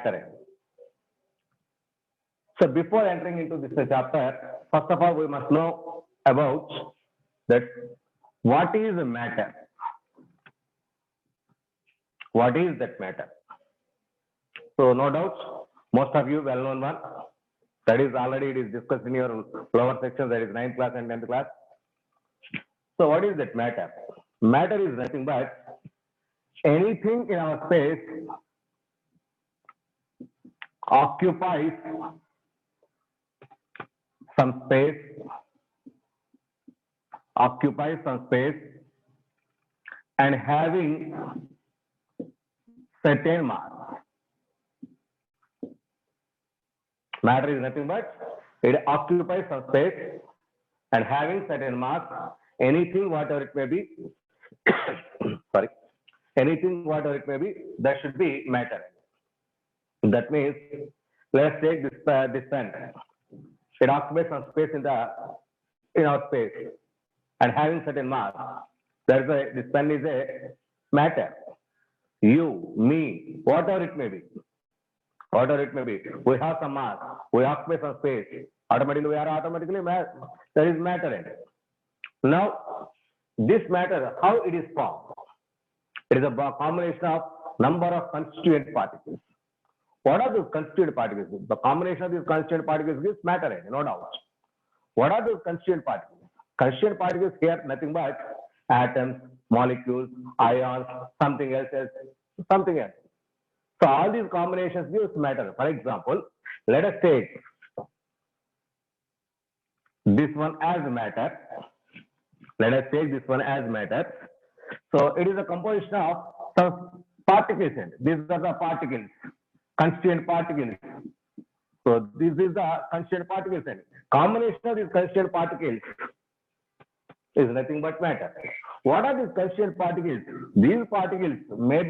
matter. So before entering into this chapter, first of all, we must know about that what is matter. What is that matter? So no doubt, most of you well-known one. That is already it is discussed in your lower section. That is 9th class and 10th class. So what is that matter? Matter is nothing but anything in our space occupies some space, and having certain mass. Matter is nothing but it occupies some space and having certain mass. Anything, whatever it may be, sorry, anything, whatever it may be, that should be matter. That means, let's take this pen. It occupies some space in our space and having certain mass. That's why this pen is a matter. You, me, whatever it may be. Whatever it may be, we have some mass, we occupy some space. Automatically, we are automatically mass. There is matter in it. Now, this matter, how it is formed? It is a combination of number of constituent particles. What are those constituent particles? The combination of these constituent particles gives matter in it, no doubt. What are those constituent particles? Constituent particles here nothing but atoms, molecules, ions, something else. So all these combinations gives matter. For example, let us take this one as matter. Let us take this one as matter. So it is a composition of some particles. These are the particles, constituent particles. So this is the constituent particles. Combination of these constituent particles is nothing but matter. What are these constituent particles? These particles may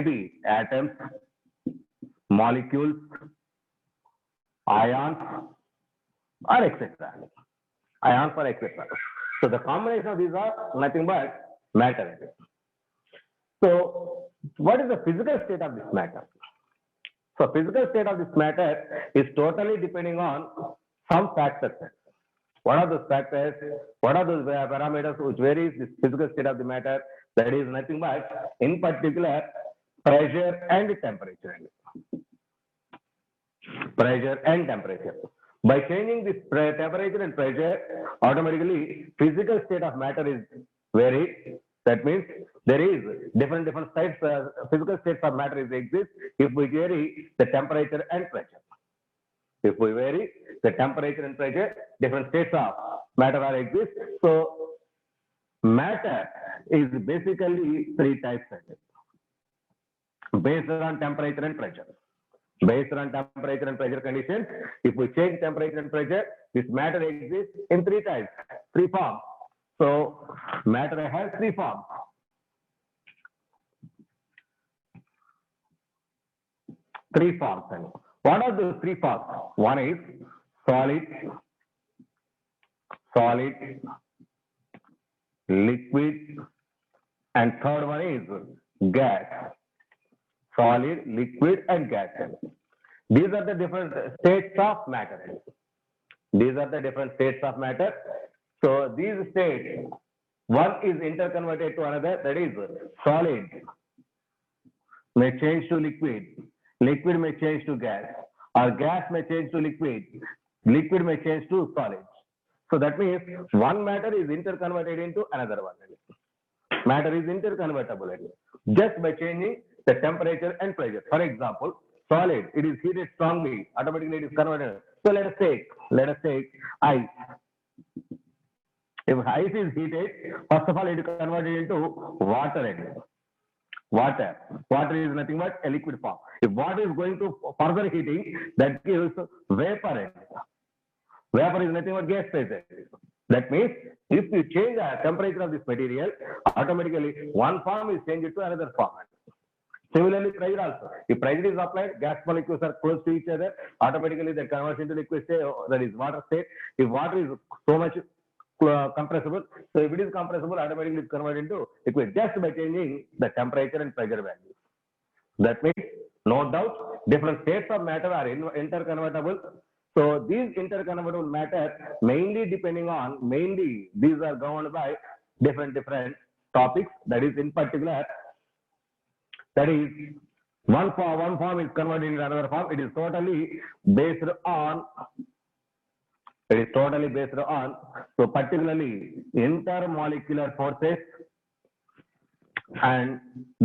be atoms, molecules, ions, or etc. So the combination of these are nothing but matter. So what is the physical state of this matter? So physical state of this matter is totally depending on some factors. What are those factors? What are those parameters which varies this physical state of the matter? That is nothing but, in particular, pressure and temperature. Pressure and temperature. By changing this temperature and pressure, automatically physical state of matter is varied. That means there is different states, physical states of matter exist if we vary the temperature and pressure. If we vary the temperature and pressure, different states of matter are exist. So matter is basically three types. Based on temperature and pressure. Based on temperature and pressure conditions, if we change temperature and pressure, this matter exists in three types, three forms. So matter has three forms. Three forms. What are those three forms? One is solid, liquid, and third one is gas. Solid, liquid, and gas. These are the different states of matter. These are the different states of matter. So these states, one is interconverted to another, that is solid may change to liquid, liquid may change to gas, or gas may change to liquid, liquid may change to solid. So that means one matter is interconverted into another one. Matter is interconvertible just by changing the temperature and pressure. For example, solid, it is heated strongly, automatically it is converted. So let us take ice. If ice is heated, first of all, it is converted into water. Water is nothing but a liquid form. If water is going to further heating, that gives vapor. Vapor is nothing but gas phase. That means if you change the temperature of this material, automatically one form is changed to another form. Similarly, pressure also. If pressure is applied, gas molecules are close to each other, automatically they convert into liquid state, that is water state. If water is so much compressible, so if it is compressible, automatically it converts into liquid just by changing the temperature and pressure values. That means, no doubt, different states of matter are interconvertible. So these interconvertible matter mainly these are governed by different topics. That is, in particular, that is, one form is converted into another form. It is totally based on. So particularly intermolecular forces and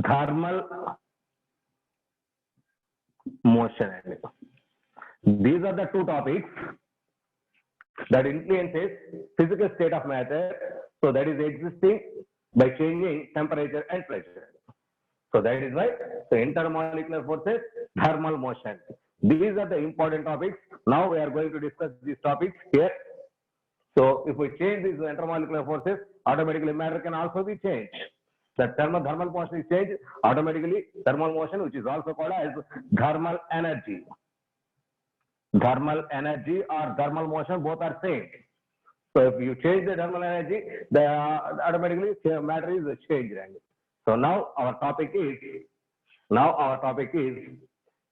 thermal motion. These are the two topics that influences physical state of matter. So that is existing by changing temperature and pressure. So that is why the intermolecular forces, thermal motion. These are the important topics. Now we are going to discuss these topics here. So if we change these intermolecular forces, automatically matter can also be changed. The thermal motion is changed, automatically thermal motion, which is also called as thermal energy. Thermal energy or thermal motion, both are same. So if you change the thermal energy, automatically matter is changed. So now our topic is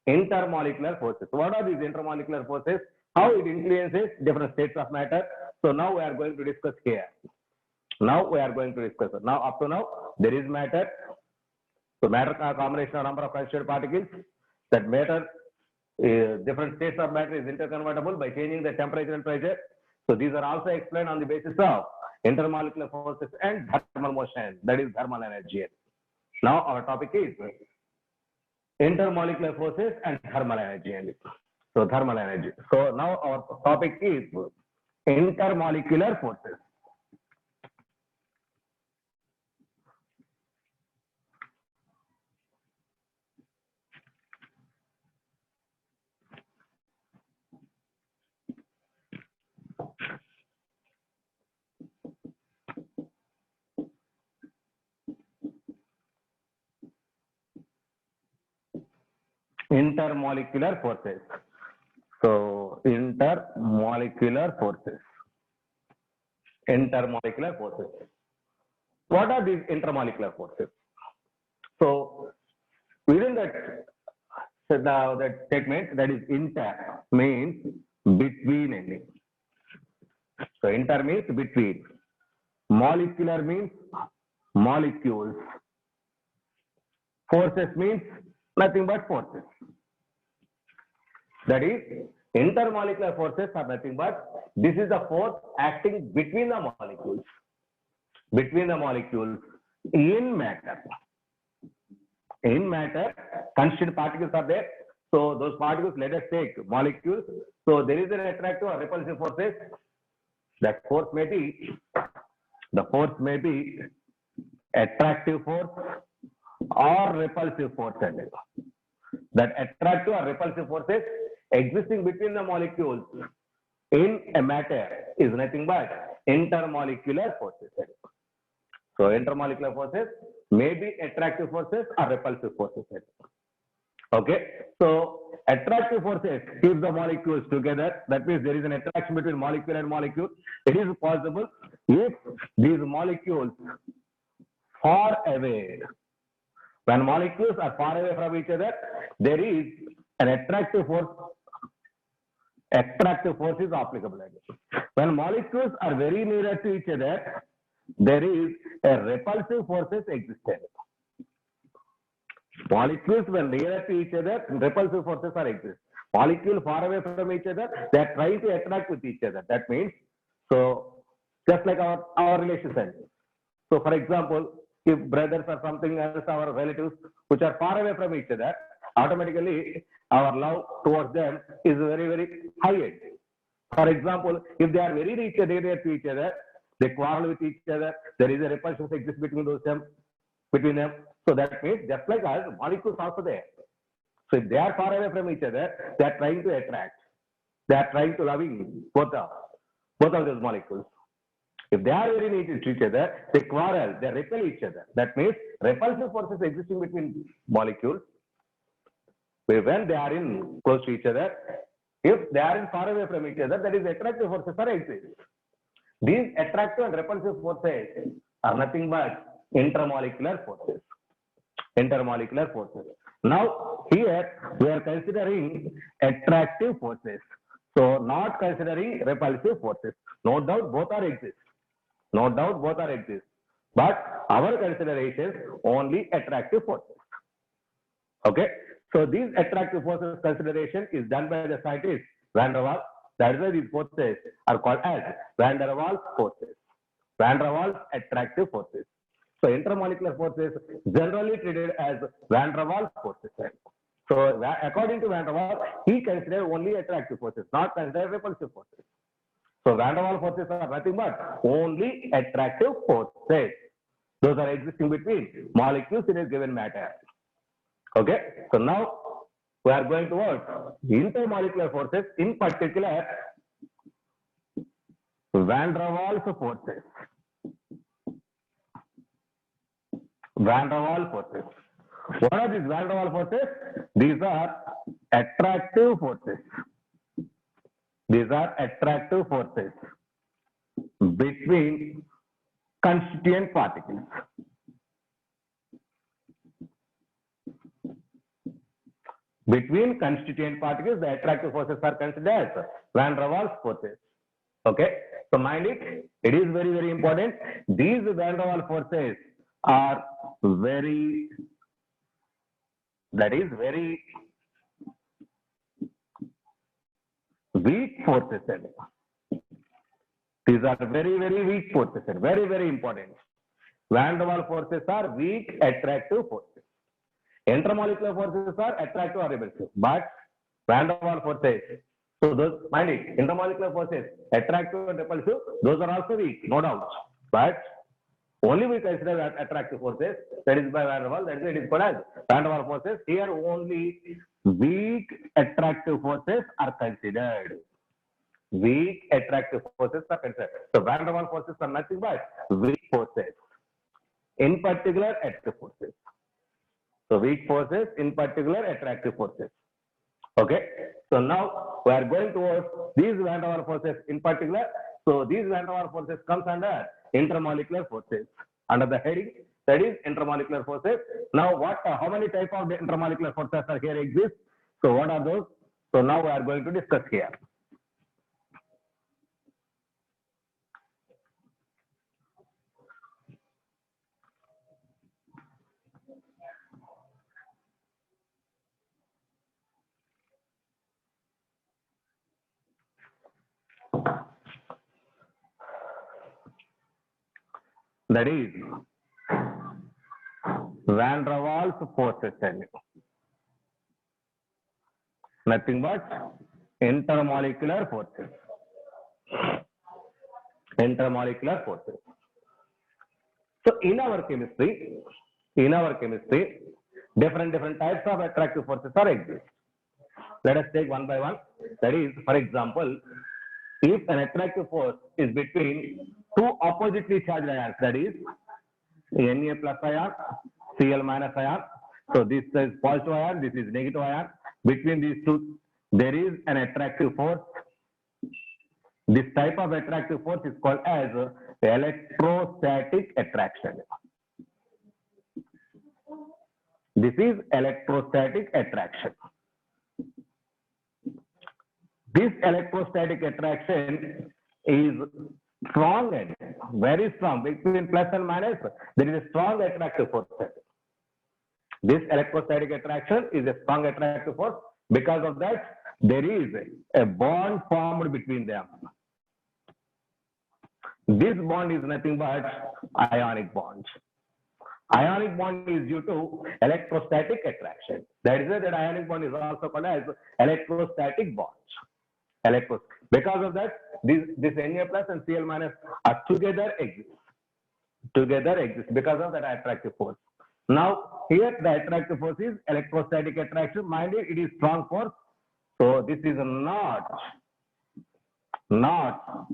intermolecular forces. What are these intermolecular forces? How it influences different states of matter? So now we are going to discuss here. Now up to now, there is matter. So matter is a combination of number of constituent particles. That matter, different states of matter is interconvertible by changing the temperature and pressure. So these are also explained on the basis of intermolecular forces and thermal motion. That is thermal energy. Now our topic is intermolecular forces and thermal energy. So thermal energy. So now our topic is intermolecular forces. Intermolecular forces. So intermolecular forces. What are these intermolecular forces? So within that statement, that is inter means between. So inter means between. Molecular means molecules. Forces means nothing but forces. That is, intermolecular forces are nothing but, this is the force acting between the molecules. In matter. In matter, constituent particles are there. So those particles, let us take molecules. So there is an attractive or repulsive forces. That force may be, attractive force or repulsive force. That attractive or repulsive forces existing between the molecules in a matter is nothing but intermolecular forces. So intermolecular forces may be attractive forces or repulsive forces. Okay, so attractive forces keep the molecules together. That means there is an attraction between molecule and molecule. It is possible if these molecules far away. When molecules are far away from each other, there is an attractive force. Attractive force is applicable. When molecules are very near to each other, there is a repulsive forces existed. Molecules when near to each other, repulsive forces are exist. Molecules far away from each other, they are trying to attract with each other. That means, so just like our relationship. So for example, if brothers or something else, our relatives which are far away from each other, automatically our love towards them is very, very high. For example, if they are very near to each other, they quarrel with each other, there is a repulsion exists between them. So that means just like us, molecules also there. So if they are far away from each other, they are trying to attract. They are trying to loving both of those molecules. If they are very near to each other, they quarrel, they repel each other. That means repulsive forces existing between molecules. When they are in close to each other, if they are in far away from each other, that is attractive forces are exist. These attractive and repulsive forces are nothing but intermolecular forces. Now, here we are considering attractive forces. So, not considering repulsive forces. No doubt both are exist. No doubt both are exist. But our consideration only attractive forces. Okay. So, these attractive forces consideration is done by the scientist Van der Waals. That is why these forces are called as Van der Waals forces. Van der Waals attractive forces. So intermolecular forces generally treated as Van der Waals forces. So according to Van der Waals, he considered only attractive forces, not considered repulsive forces. So Van der Waals forces are nothing but only attractive forces. Those are existing between molecules in a given matter. Okay. So now we are going towards intermolecular forces, in particular Van der Waals forces. Van der Waals forces. What are these Van der Waals forces? These are attractive forces. These are attractive forces between constituent particles. Between constituent particles, the attractive forces are considered as Van der Waals forces. Okay. So mind it, it is very, very important. These Van der Waals forces are very weak forces. These are very, very weak forces. Very, very important. Van der Waals forces are weak attractive forces. Intermolecular forces are attractive or repulsive. But Van der Waals forces, so those, mind it, intermolecular forces, attractive and repulsive, those are also weak, no doubt. But only we consider attractive forces, that is by Van der Waals, that is it is called as Van der Waals forces. Here only weak attractive forces are considered. Weak attractive forces are considered. So Van der Waals forces are nothing but weak forces, in particular attractive forces. So weak forces, in particular attractive forces. Okay. So now we are going towards these Van der Waals forces in particular. So these Van der Waals forces comes under intermolecular forces, under the heading that is intermolecular forces. Now how many types of intermolecular forces are here exist? So what are those? So now we are going to discuss here. That is Van der Waals forces. Nothing but intermolecular forces. Intermolecular forces. So in our chemistry, different types of attractive forces are exist. Let us take one by one. That is, for example, if an attractive force is between two oppositely charged ions, that is Na plus ion, Cl minus ion. So this is positive ion, this is negative ion. Between these two, there is an attractive force. This type of attractive force is called as electrostatic attraction. This is electrostatic attraction. This electrostatic attraction is strong and very strong. Between plus and minus, there is a strong attractive force. This electrostatic attraction is a strong attractive force. Because of that, there is a bond formed between them. This bond is nothing but ionic bond. Ionic bond is due to electrostatic attraction. That is why that ionic bond is also called as electrostatic bond. Because of that, this Na plus and Cl minus are together exist. Because of that attractive force. Now, here the attractive force is electrostatic attraction. Mind it, it is strong force. So this is not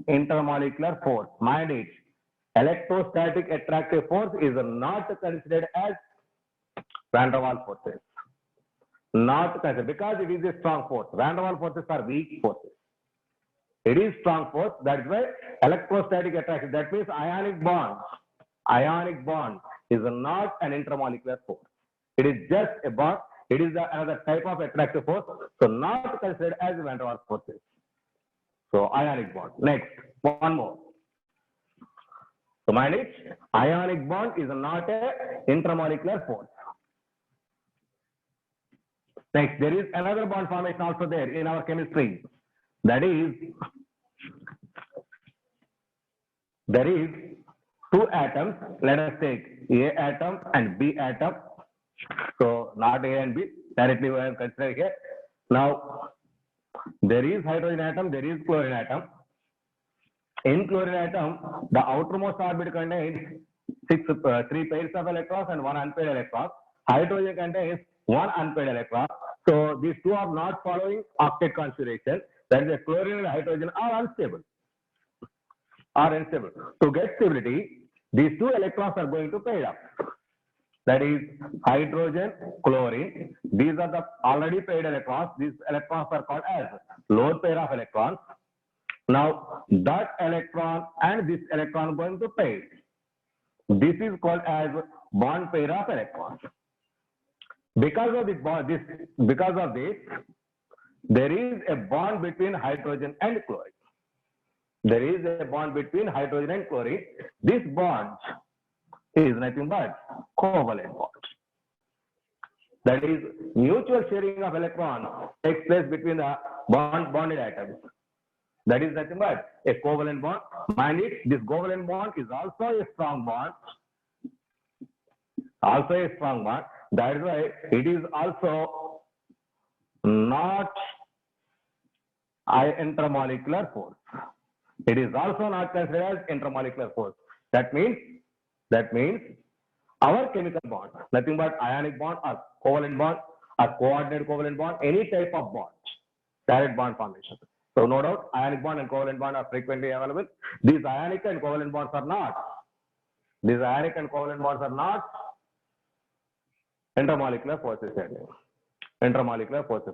intermolecular force. Mind it, electrostatic attractive force is not considered as Van der Waals forces. Not considered because it is a strong force. Van der Waals forces are weak forces. It is strong force. That's why electrostatic attraction. That means ionic bond is not an intermolecular force. It is just a bond. it is another type of attractive force, so not considered as van der Waals forces. So ionic bond. Next, one more. So mind it, ionic bond is not a intermolecular force. Next, there is another bond formation also there in our chemistry. That is, there is two atoms. Let us take A atom and B atom. So not A and B, directly we are considering here. Now, there is hydrogen atom, there is chlorine atom. In chlorine atom, the outermost orbit contains three pairs of electrons and one unpaired electron. Hydrogen contains one unpaired electron. So these two are not following octet configuration. That is, the chlorine and hydrogen are unstable. To get stability, these two electrons are going to pair up. That is hydrogen, chlorine. These are the already paired electrons. These electrons are called as lone pair of electrons. Now that electron and this electron are going to pair. This is called as bond pair of electrons. Because of this, there is a bond between hydrogen and chlorine. There is a bond between hydrogen and chlorine. This bond is nothing but covalent bond. That is, mutual sharing of electrons takes place between the bonded atoms. That is nothing but a covalent bond. Mind it, this covalent bond is also a strong bond. That is why it is also not an intermolecular force. It is also not considered as intermolecular force. That means our chemical bond, nothing but ionic bond or covalent bond or coordinate covalent bond, any type of bond, direct bond formation. So no doubt, ionic bond and covalent bond are frequently available. These ionic and covalent bonds are not. Intermolecular forces.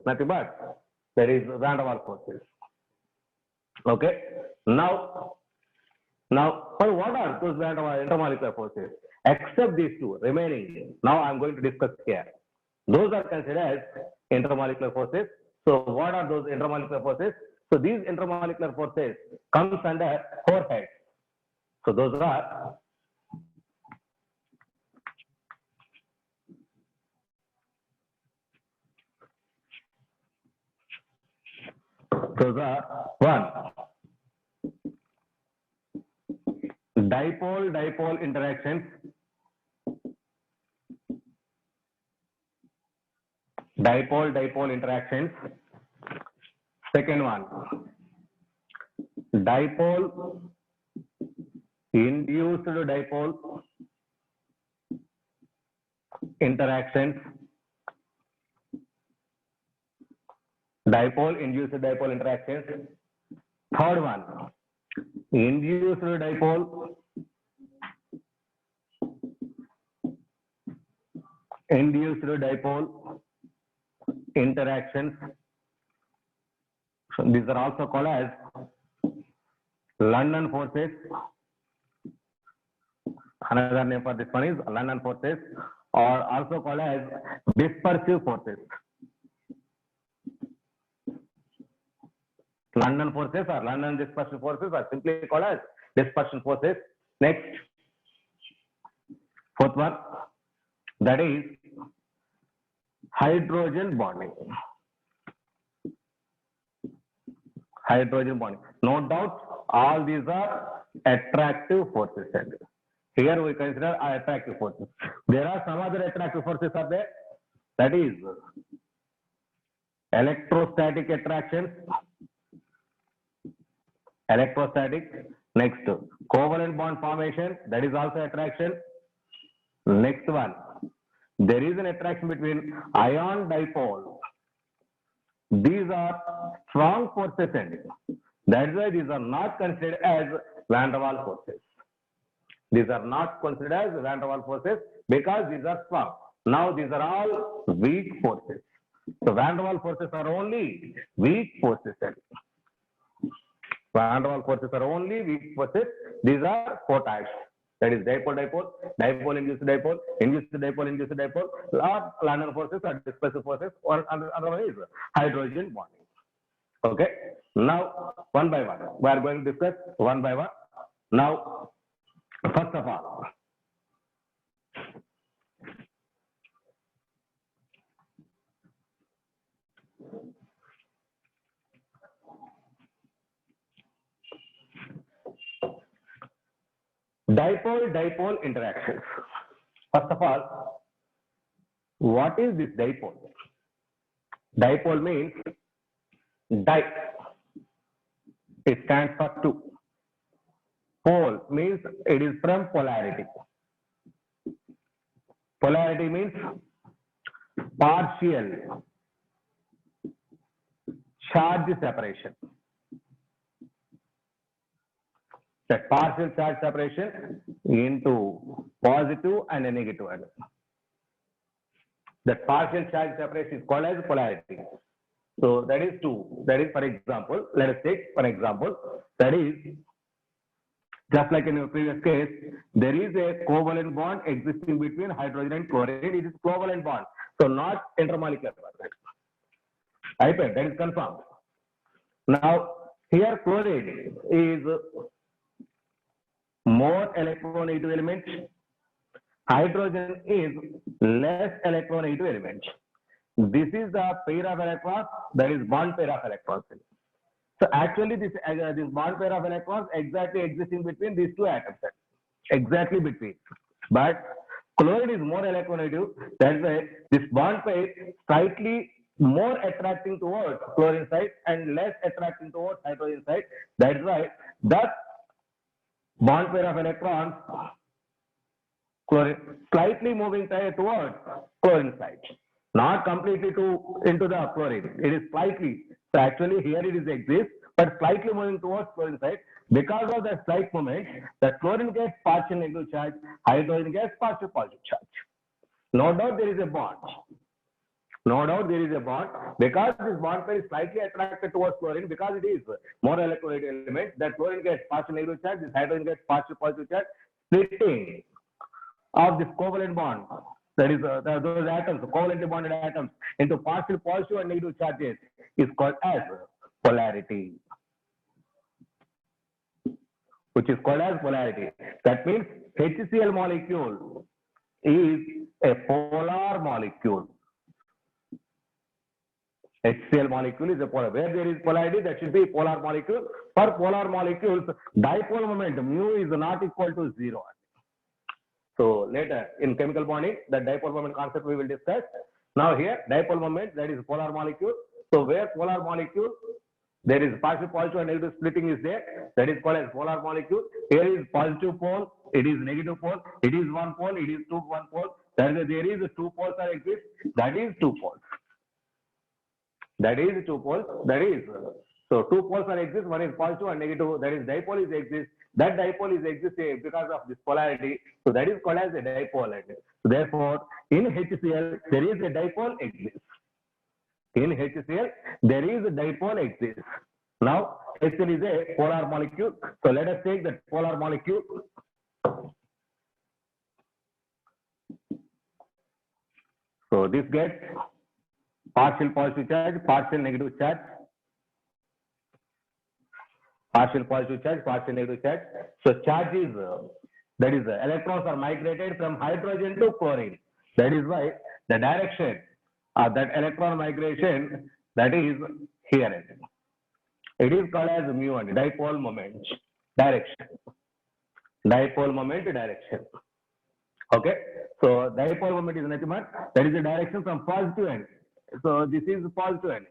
Nothing but there is van der Waals forces. Okay. Now, for what are those van der Waals intermolecular forces? Except these two remaining. Now I am going to discuss here. Those are considered as intermolecular forces. So what are those intermolecular forces? So these intermolecular forces comes under four heads. So those are one, dipole-dipole interactions. Second one, dipole-induced dipole interactions. Dipole-induced dipole interactions. Third one, induced dipole interactions. So these are also called as London forces. Another name for this one is London forces, or also called as dispersive forces. London forces or London dispersion forces are simply called as dispersion forces. Next, fourth one, that is hydrogen bonding. No doubt, all these are attractive forces. Here we consider attractive forces. There are some other attractive forces are there. That is electrostatic attractions. Next, covalent bond formation, that is also attraction. Next one, there is an attraction between ion dipole. These are strong forces, and that's why these are not considered as van der Waals forces. Because these are strong. Now these are all weak forces. So van der Waals forces are only weak forces. Van der Waals forces are only weak forces. These are four types. That is dipole-dipole. Dipole-induced dipole, induced dipole, or London forces or dispersive forces, or otherwise hydrogen bonding. Okay. Now, one by one, we are going to discuss one by one. Now, first of all, dipole-dipole interactions. First of all, what is this dipole? Dipole means di. It stands for two. Pole means it is from polarity. Polarity means partial charge separation. That partial charge separation into positive and a negative. That partial charge separation is called as polarity. So that is two. That is, for example, let us take for example, that is just like in your previous case, there is a covalent bond existing between hydrogen and chlorine. It is covalent bond, so not intermolecular bond. That is confirmed. Now here chlorine is more electronegative element. Hydrogen is less electronegative element. This is the pair of electrons, that is bond pair of electrons. So actually this bond pair of electrons exactly existing between these two atoms. Exactly between. But chlorine is more electronegative. That's why this bond pair slightly more attracting towards chlorine side and less attracting towards hydrogen side. That's why that bond pair of electrons chlorine slightly moving towards chlorine side, not completely into the chlorine. It is slightly. So actually here it is exists, but slightly moving towards chlorine side. Because of that slight movement, the chlorine gets partial negative charge, hydrogen gets partial positive charge. No doubt there is a bond. No doubt there is a bond. Because this bond pair is slightly attracted towards chlorine, because it is more electronegative element, that chlorine gets partial negative charge, this hydrogen gets partial positive charge. Splitting of this covalent bond, that is those atoms, covalently bonded atoms, into partial positive and negative charges is called as polarity. Which is called as polarity. That means HCl molecule is a polar molecule. HCl molecule is a polar. Where there is polarity, that should be polar molecule. For polar molecules, dipole moment mu is not equal to 0. So later in chemical bonding, the dipole moment concept we will discuss. Now here dipole moment, that is polar molecule. So where polar molecule, there is partial positive and negative splitting is there. That is called as polar molecule. Here is positive pole, it is negative pole, it is one pole, it is one pole. That is, there is two poles are exist. That is two poles. That is two poles. That is, so two poles are exist. One is positive and negative. That is dipole is exist. That dipole is exist because of this polarity. So that is called as a dipole. So therefore, in HCl there is a dipole exists. In HCl there is a dipole exists. Now HCl is a polar molecule. So let us take the polar molecule. So this gets partial positive charge, partial negative charge. Partial positive charge, partial negative charge. So charge is, that is, electrons are migrated from hydrogen to chlorine. That is why the direction of that electron migration, that is here. It is called as mu and dipole moment direction. Dipole moment direction. Okay. So dipole moment is nothing but that is the direction from positive end. So this is positive end.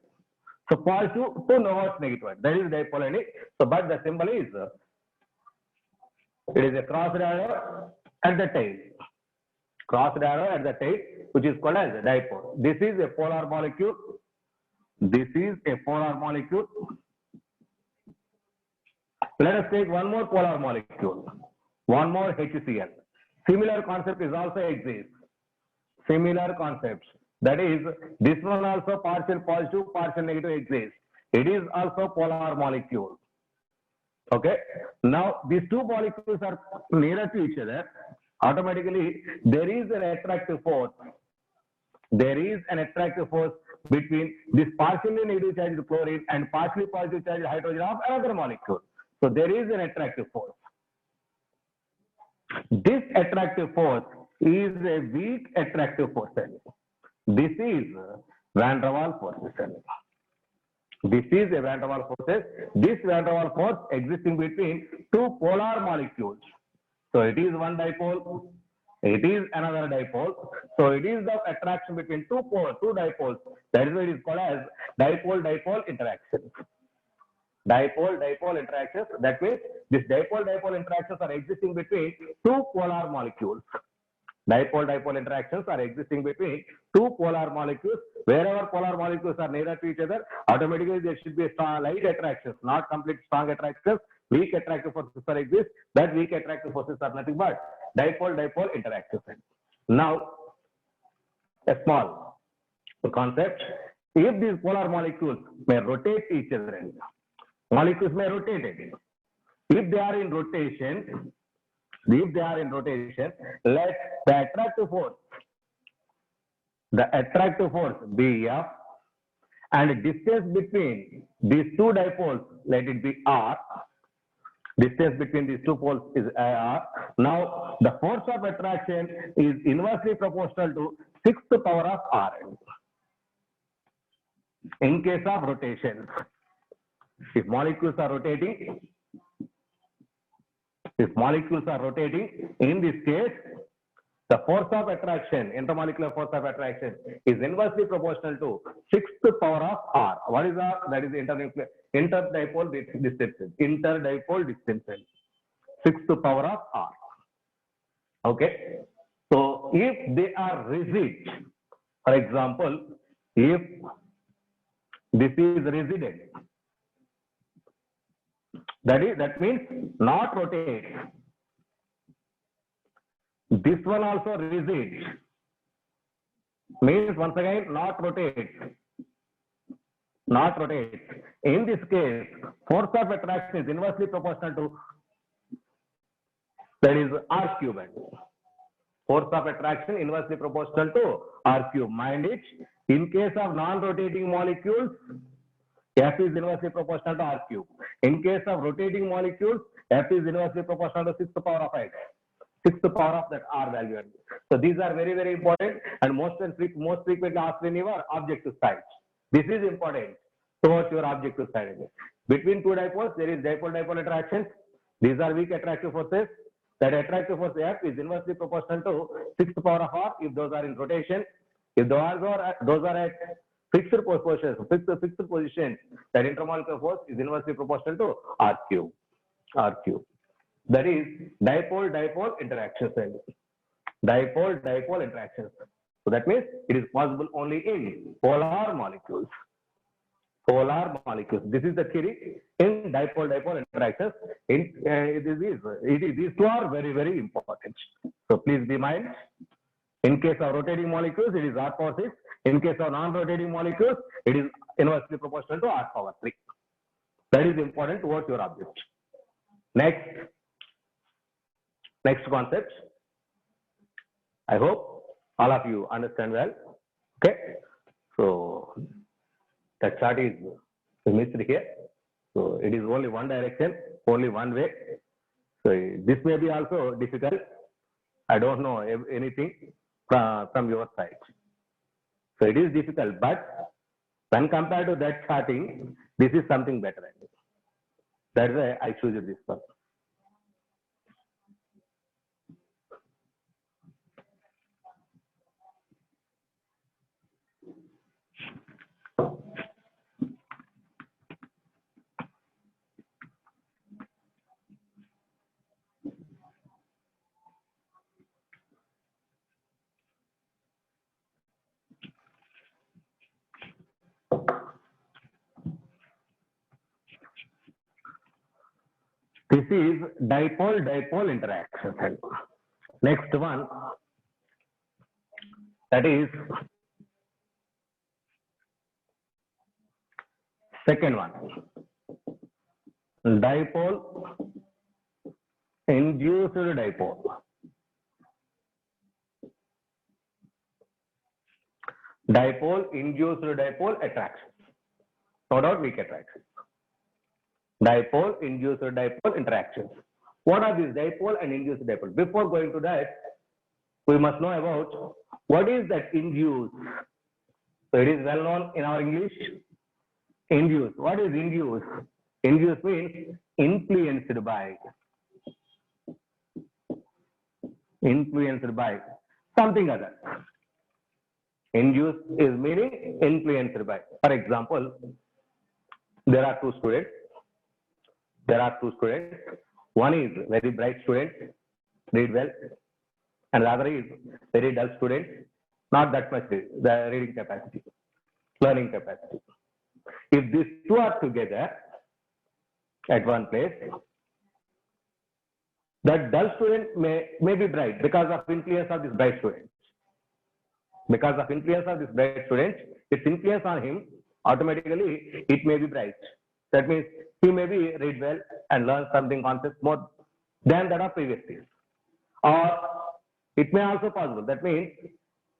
So positive to towards negative end. That is dipole end. So but the symbol is it is a crossed arrow at the tail. Crossed arrow at the tail, which is called as a dipole. This is a polar molecule. This is a polar molecule. Let us take one more polar molecule. One more HCl. Similar concept is also exists. Similar concepts. That is, this one also partial positive, partial negative exists. It is also polar molecule. Okay. Now these two molecules are nearer to each other. automatically there is an attractive force. There is an attractive force between this partially negative charged chlorine and partially positive charged hydrogen of another molecule. So there is an attractive force. This attractive force is a weak attractive force. This is van der Waals force. This is a van der Waals force. This van der Waals force existing between two polar molecules. So it is one dipole. It is another dipole. So it is the attraction between two dipoles. That is why it is called as dipole-dipole interaction. Dipole-dipole interactions. That means this dipole-dipole interactions are existing between two polar molecules. Dipole-dipole interactions are existing between two polar molecules. Wherever polar molecules are near to each other, automatically there should be a strong light attractions, not complete strong attractions. Weak attractive forces are exist. That weak attractive forces are nothing but dipole-dipole interactions. Now, a small concept. If these polar molecules may rotate each other, molecules may rotate it. If they are in rotation, let the attractive force be F, and distance between these two dipoles, let it be R. Distance between these two poles is R. Now, the force of attraction is inversely proportional to 6th power of R. In case of rotation, if molecules are rotating, in this case, the force of attraction, intermolecular force of attraction, is inversely proportional to 6th power of R. What is R? That is interdipole distance. Interdipole distance. 6th power of R. Okay. So if they are rigid, for example, if this is resident, that means not rotate. This one also rigid, means once again not rotate. In this case, force of attraction is inversely proportional to, that is R cube. Force of attraction inversely proportional to R cube. Mind it, in case of non-rotating molecules, F is inversely proportional to R cube. In case of rotating molecules, F is inversely proportional to 6th power of X. 6th power of that R value. So these are very, very important and most frequently asked in your objective side. This is important towards your objective side. Between two dipoles, there is dipole-dipole attractions. These are weak attractive forces. That attractive force F is inversely proportional to 6th power of R if those are in rotation. If those are at fixed position, that intermolecular force is inversely proportional to R cube. That is dipole-dipole interactions. Dipole-dipole interactions. So that means it is possible only in polar molecules. This is the theory in dipole-dipole interactions. These two are very, very important. So please be mind. In case of rotating molecules, it is R power 6. In case of non-rotating molecules, it is inversely proportional to R power 3. That is important towards your object. Next concept. I hope all of you understand well. Okay. So the chart is missed here. So it is only one direction, only one way. So this may be also difficult. I don't know anything from your side. So it is difficult, but when compared to that charting, this is something better. That's why I choose this one. This is dipole-dipole interaction. Next one, that is second one, dipole induced dipole. Dipole, induced dipole attraction. No doubt weak attraction. Dipole, induced dipole interactions. What are these dipole and induced dipole? Before going to that, we must know about what is that induced. So it is well known in our English. Induced. What is induced? Induced means influenced by. Influenced by something other. Induced is meaning influenced by. For example, there are two students. One is very bright student, read well, and the other is very dull student, not that much the reading capacity, learning capacity. If these two are together at one place, that dull student may be bright because of influence of this bright student. Because of influence of this bright student, its influence on him, automatically it may be bright. That means he may be read well and learn something concepts more than that of previous years. Or it may also possible. That means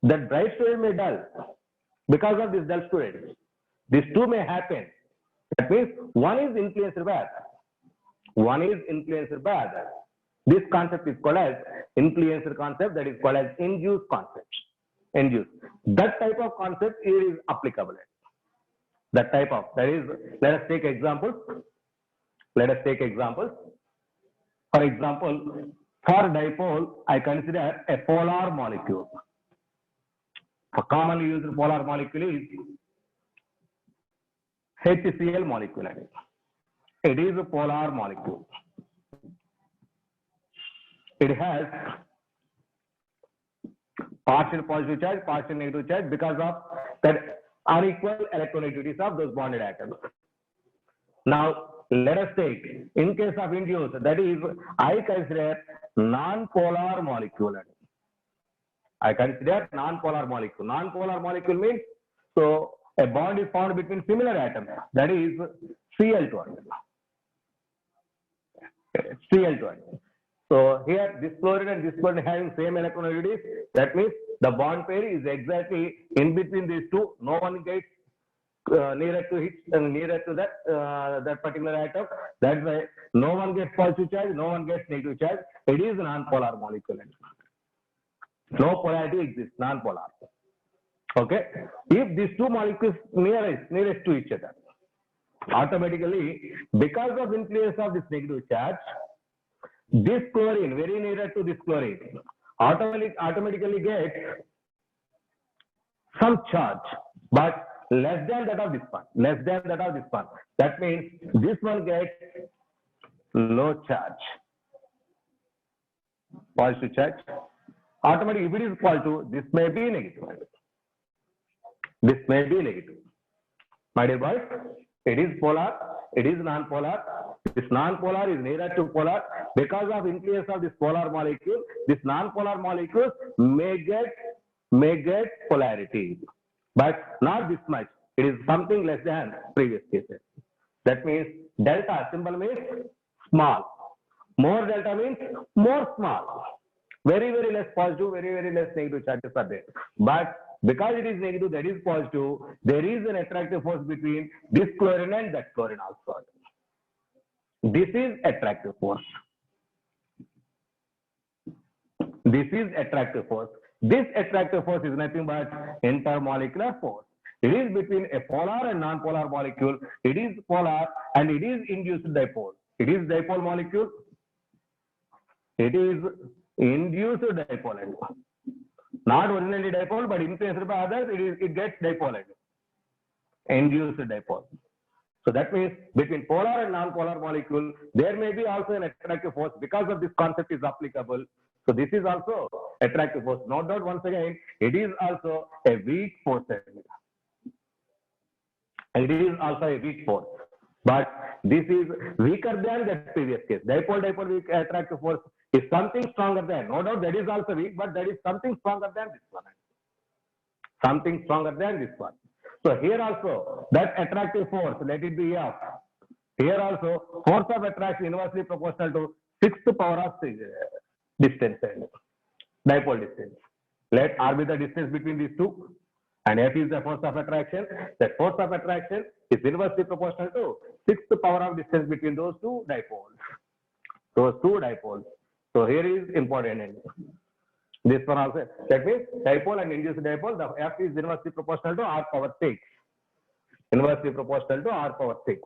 that bright student may dull because of this dull student. These two may happen. That means one is influenced by other. One is influenced by other. This concept is called as influencer concept, that is called as induced concept. Induced. That type of concept is applicable. That type of, that is, let us take examples. For example, for dipole, I consider a polar molecule. A commonly used polar molecule is HCl molecule. It is a polar molecule. It has partial positive charge, partial negative charge because of that unequal electronegativities of those bonded atoms. Now, let us take, in case of induced, that is, I consider non-polar molecule. I consider non-polar molecule. Non-polar molecule means, so a bond is found between similar atoms, that is Cl2. Cl2. So here, this fluorine and this fluorine having same electronegativities, that means the bond pair is exactly in between these two. No one gets nearer to it and nearer to that particular atom. That's why no one gets positive charge, no one gets negative charge. It is a non-polar molecule. No polarity exists, non-polar. Okay. If these two molecules nearest to each other, automatically, because of influence of this negative charge, this chlorine, very nearer to this chlorine, automatically gets some charge, but less than that of this one. That means this one gets low charge, positive charge. Automatically, if it is positive, this may be negative. My dear boys, it is polar, it is non-polar. This non-polar is nearer to polar. Because of influence of this polar molecule, this non-polar molecules may get polarity, but not this much. It is something less than previous cases. That means delta symbol means small. More delta means more small. Very, very less positive, very, very less negative charges are there. But because it is negative, that is positive, there is an attractive force between this chlorine and that chlorine also. This is attractive force. This attractive force is nothing but intermolecular force. It is between a polar and non-polar molecule. It is polar and it is induced dipole. It is dipole molecule. It is induced dipole. Not originally dipole, but influenced by others, it gets dipole. Induced dipole. So that means between polar and non-polar molecule, there may be also an attractive force because of this concept is applicable. So this is also attractive force. No doubt, once again, it is also a weak force. It is also a weak force. But this is weaker than the previous case. Dipole weak attractive force is something stronger than. No doubt that is also weak, but that is something stronger than this one. Something stronger than this one. So here also, that attractive force, let it be F. Here also, force of attraction inversely proportional to 6th power of distance, dipole distance. Let R be the distance between these two, and F is the force of attraction. That force of attraction is inversely proportional to sixth power of distance between those two dipoles. Those two dipoles. So here is important. This one also. That means dipole and induced dipole, the F is inversely proportional to R power 6. Inversely proportional to R power 6.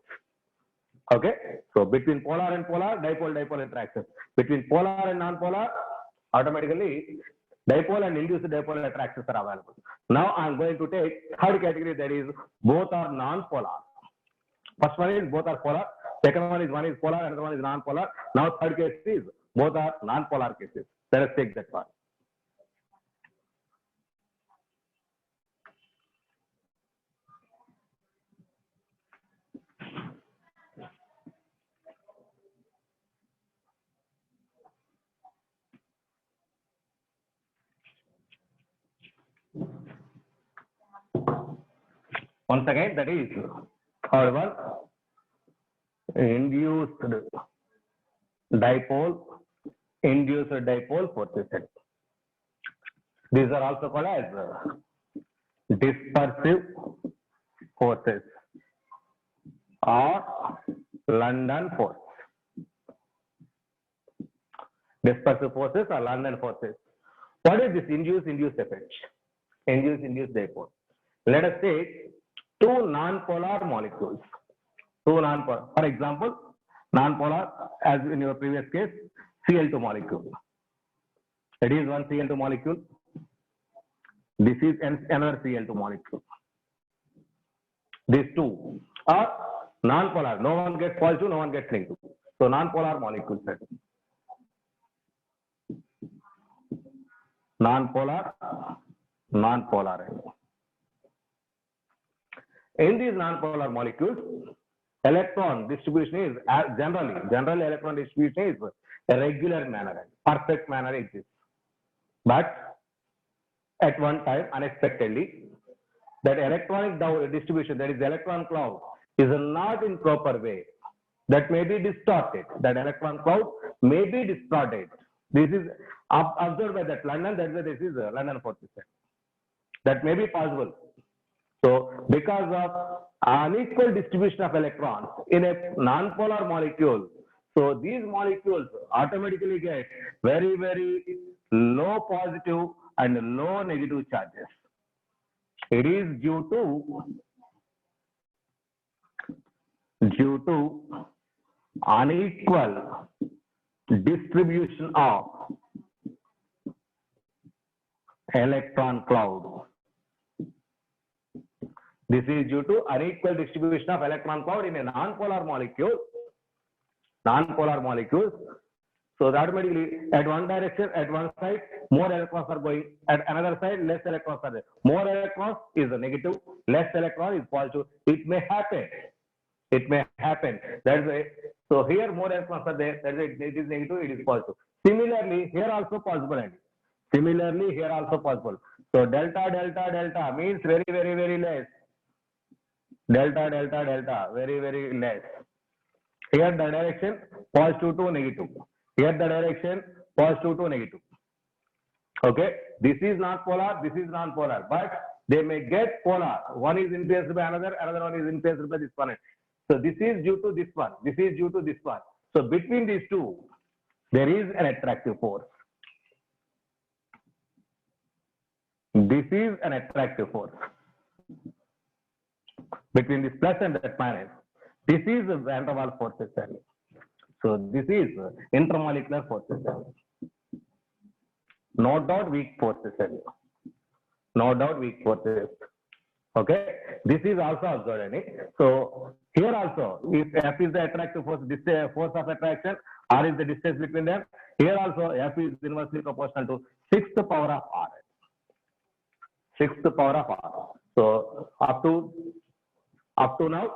Okay. So between polar and polar, dipole interaction. Between polar and non-polar, automatically dipole and induced dipole attractions are available. Now I am going to take third category, that is both are non-polar. First one is both are polar. Second one is polar, another one is non-polar. Now third case is both are non-polar cases. Let us take that one. Once again, that is third one, induced dipole forces. These are also called as dispersive forces or London force. Dispersive forces or London forces. What is this induced effect? Induced dipole. Let us take two non-polar molecules. For example, non-polar, as in your previous case, Cl2 molecule. It is one Cl2 molecule. This is another Cl2 molecule. These two are non-polar. No one gets positive, no one gets negative. So non-polar molecules. Non-polar. In these non-polar molecules, electron distribution is general electron distribution is a regular manner, perfect manner exists. But at one time, unexpectedly, that electronic distribution, that is electron cloud, is not in proper way. That may be distorted. That electron cloud may be distorted. This is observed by that London. That's why this is London force. That may be possible. So, because of unequal distribution of electrons in a non-polar molecule, so these molecules automatically get very, very low positive and low negative charges. It is due to unequal distribution of electron cloud. This is due to unequal distribution of electron cloud in a non-polar molecule. Non-polar molecules. So that automatically at one direction, at one side, more electrons are going. At another side, less electrons are there. More electrons is a negative, less electron is positive. It may happen. That's why. So here more electrons are there. That's why it is negative, it is positive. Similarly, here also possible. So delta means very, very, very less. Delta, very, very less. Here the direction positive to negative. Here the direction positive to negative. Okay, this is not polar, this is non-polar, but they may get polar. One is influenced by another one is influenced by this one. So this is due to this one, this is due to this one. So between these two, there is an attractive force. This is an attractive force. Between this plus and that minus, this is the van der Waals forces. So this is intermolecular forces. No doubt weak forces. Okay, this is also observed. So here also, if F is the attractive force, this force of attraction, R is the distance between them. Here also, F is inversely proportional to sixth power of R. So up to now,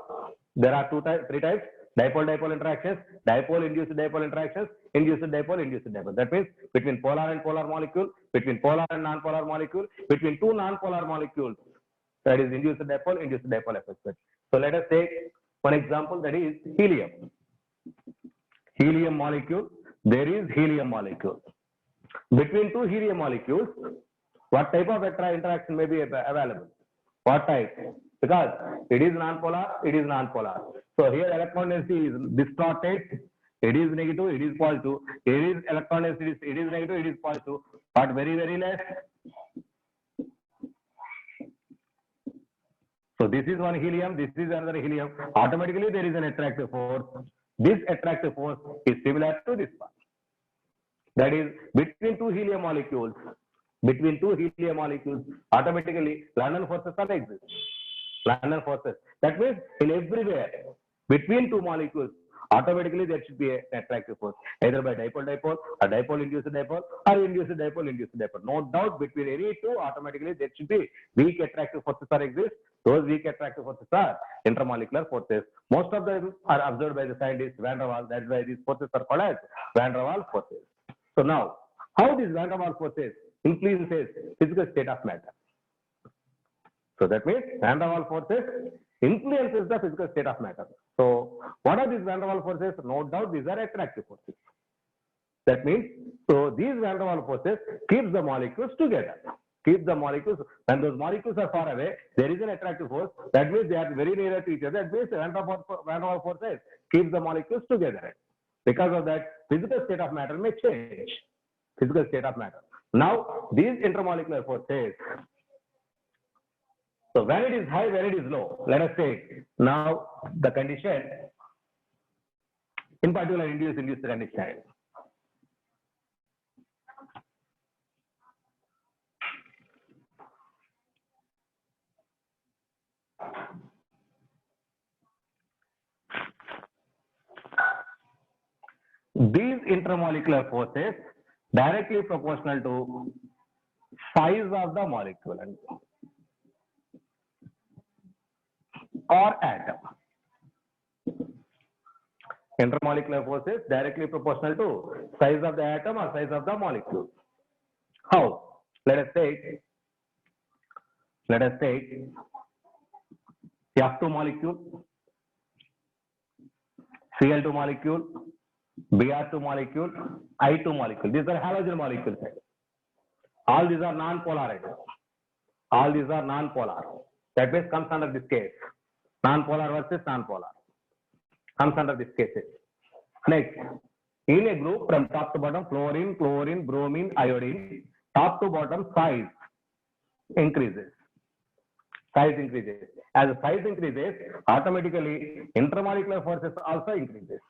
there are three types: dipole interactions, dipole-induced dipole interactions, induced dipole. That means between polar and polar molecule, between polar and non-polar molecule, between two non-polar molecules. That is induced dipole effect. So let us take one example, that is helium. Helium molecule. There is helium molecule. Between two helium molecules, what type of interaction may be available? What type? Because it is non-polar, it is non-polar. So here electron density is distorted. It is negative, it is positive. Here is electron density, it is negative, it is positive, but very, very less. So this is one helium, this is another helium. Automatically there is an attractive force. This attractive force is similar to this one. That is between two helium molecules. Between two helium molecules, automatically London forces are exist. London forces. That means in everywhere between two molecules, automatically there should be an attractive force, either by dipole-dipole or dipole-induced dipole or induced dipole-induced dipole. No doubt between any two, automatically there should be weak attractive forces are exist. Those weak attractive forces are intermolecular forces. Most of them are observed by the scientist Van der Waals. That's why these forces are called as Van der Waals forces. So now, how these Van der Waals forces influences physical state of matter? So that means Van der Waals forces influences the physical state of matter. So what are these Van der Waals forces? No doubt these are attractive forces. That means, so these Van der Waals forces keeps the molecules together. Keep the molecules, when those molecules are far away, there is an attractive force. That means they are very near to each other. That means Van der Waals forces keep the molecules together. Because of that, physical state of matter may change. Physical state of matter. Now, these intermolecular forces, so when it is high, when it is low, let us say now the condition, in particular induced condition. These intermolecular forces directly proportional to size of the molecule or atom. Intermolecular forces directly proportional to size of the atom or size of the molecule. How? Let us take F2 molecule, Cl2 molecule, Br2 molecule, I2 molecule. These are halogen molecules. All these are non-polar. All these are non-polar. That means comes under this case. Non-polar versus non-polar. Comes under this case. Next, in a group from top to bottom, fluorine, chlorine, bromine, iodine, top to bottom size increases. Size increases. As the size increases, automatically intermolecular forces also increases.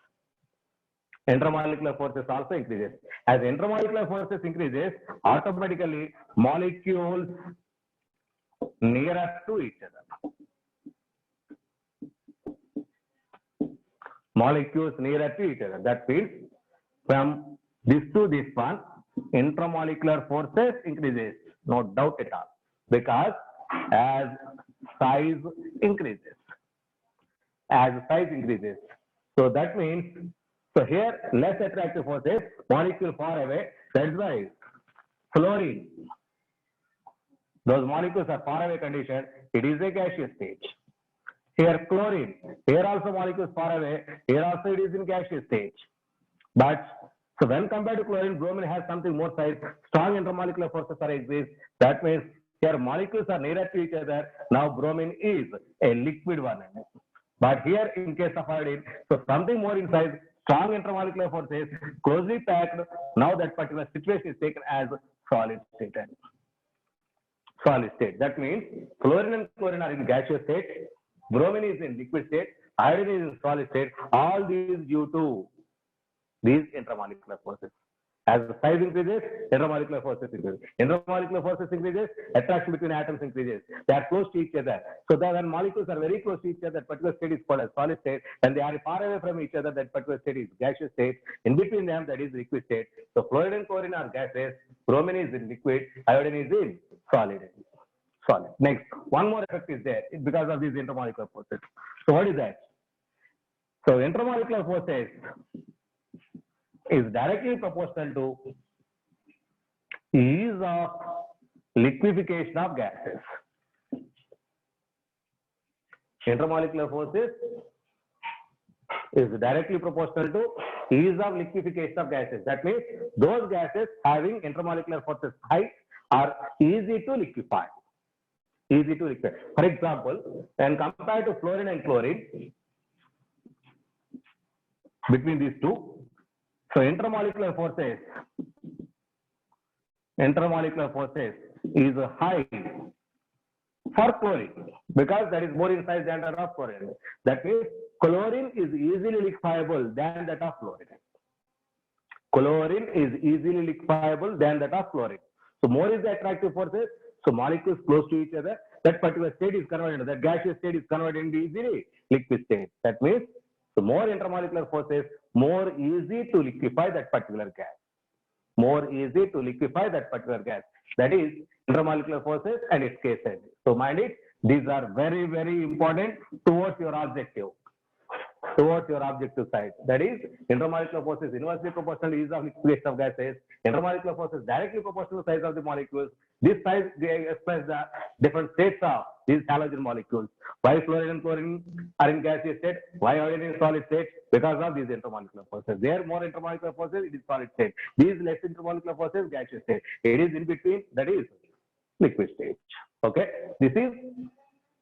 Intermolecular forces also increases. As intermolecular forces increases, automatically molecules nearer to each other. Molecules nearer to each other. That means from this to this one, intermolecular forces increases. No doubt at all. Because as size increases. As size increases. So that means, so here less attractive forces, molecule far away. That's why fluorine, those molecules are far away condition. It is a gaseous stage. Here chlorine, here also molecules far away. Here also it is in gaseous stage. But so when compared to chlorine, bromine has something more size. Strong intermolecular forces are exist. That means here molecules are nearer to each other. Now bromine is a liquid one. But here in case of iodine, so something more in size, strong intermolecular forces, closely packed. Now that particular situation is taken as solid state. Solid state. That means fluorine and chlorine are in gaseous state. Bromine is in liquid state. Iodine is in solid state. All these due to these intermolecular forces. As the size increases, intermolecular forces increase. Intermolecular forces increases, attraction between atoms increases. They are close to each other. So that when molecules are very close to each other, that particular state is called as solid state. When they are far away from each other, that particular state is gaseous state. In between them, that is liquid state. So fluorine and chlorine are gases. Bromine is in liquid. Iodine is in solid. Solid. Next, one more effect is there because of these intermolecular forces. So what is that? So intermolecular forces is directly proportional to ease of liquefaction of gases. Intermolecular forces is directly proportional to ease of liquefaction of gases. That means those gases having intermolecular forces high are easy to liquefy. easy to liquefy. For example, when compared to fluorine and chlorine, between these two, so intermolecular forces is high for chlorine because that is more inside than that of chlorine. That means chlorine is easily liquefiable than that of fluorine. Chlorine is easily liquefiable than that of fluorine. So more is the attractive forces. So molecules close to each other, that particular state is converted, that gaseous state is converted into easily liquid state. That means the more intermolecular forces, more easy to liquefy that particular gas. More easy to liquefy that particular gas. That is intermolecular forces and its case energy. So mind it, these are very, very important towards your objective. Towards your objective side. That is, intermolecular forces inversely proportional to ease of liquefaction of gases. Intermolecular forces directly proportional to size of the molecules. This size expresses the different states of these halogen molecules. Why fluorine and chlorine are in gaseous state? Why iodine in solid state? Because of these intermolecular forces. There more intermolecular forces, it is solid state. These less intermolecular forces, gaseous state. It is in between, that is liquid state. Okay, this is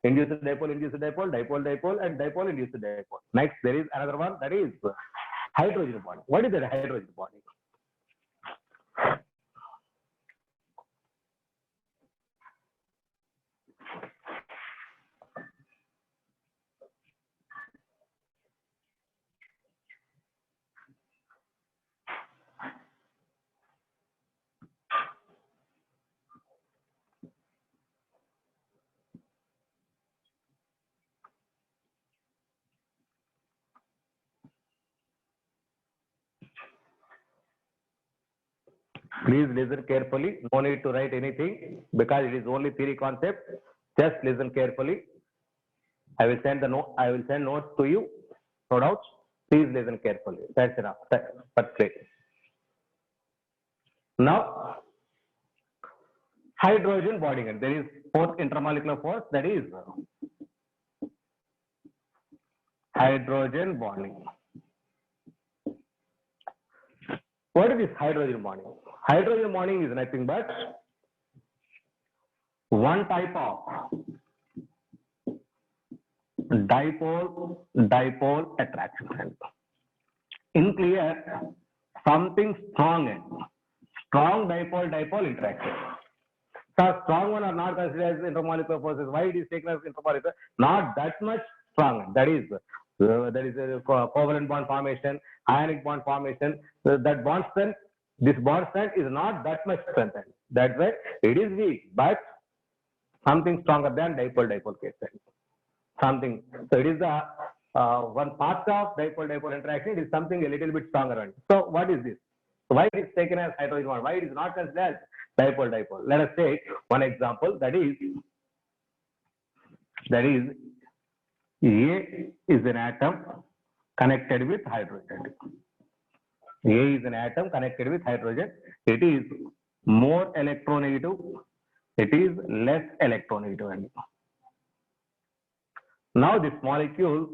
induced dipole, dipole, and dipole induced dipole. Next, there is another one, that is hydrogen bonding. What is that hydrogen bonding? Please listen carefully. No need to write anything because it is only theory concept. Just listen carefully. I will send the note. I will send notes to you. No doubts. Please listen carefully. That's enough. That's great. Now, hydrogen bonding. And there is fourth intermolecular force. That is hydrogen bonding. What is this hydrogen bonding? Hydrogen bonding is nothing but one type of dipole attraction. In clear, something strong dipole interaction. So strong one are not considered as intermolecular forces. Why it is taken as intermolecular? Not that much strong. That is a covalent bond formation, ionic bond formation. That bond strength, this bond strength is not that much strengthened. That's why it is weak, but something stronger than dipole case strength. Something. So it is the one part of dipole interaction. It is something a little bit stronger. So what is this? So why it is taken as hydrogen bond? Why it is not considered as dipole? Let us take one example. That is A is an atom connected with hydrogen. A is an atom connected with hydrogen. It is more electronegative. It is less electronegative. Now this molecule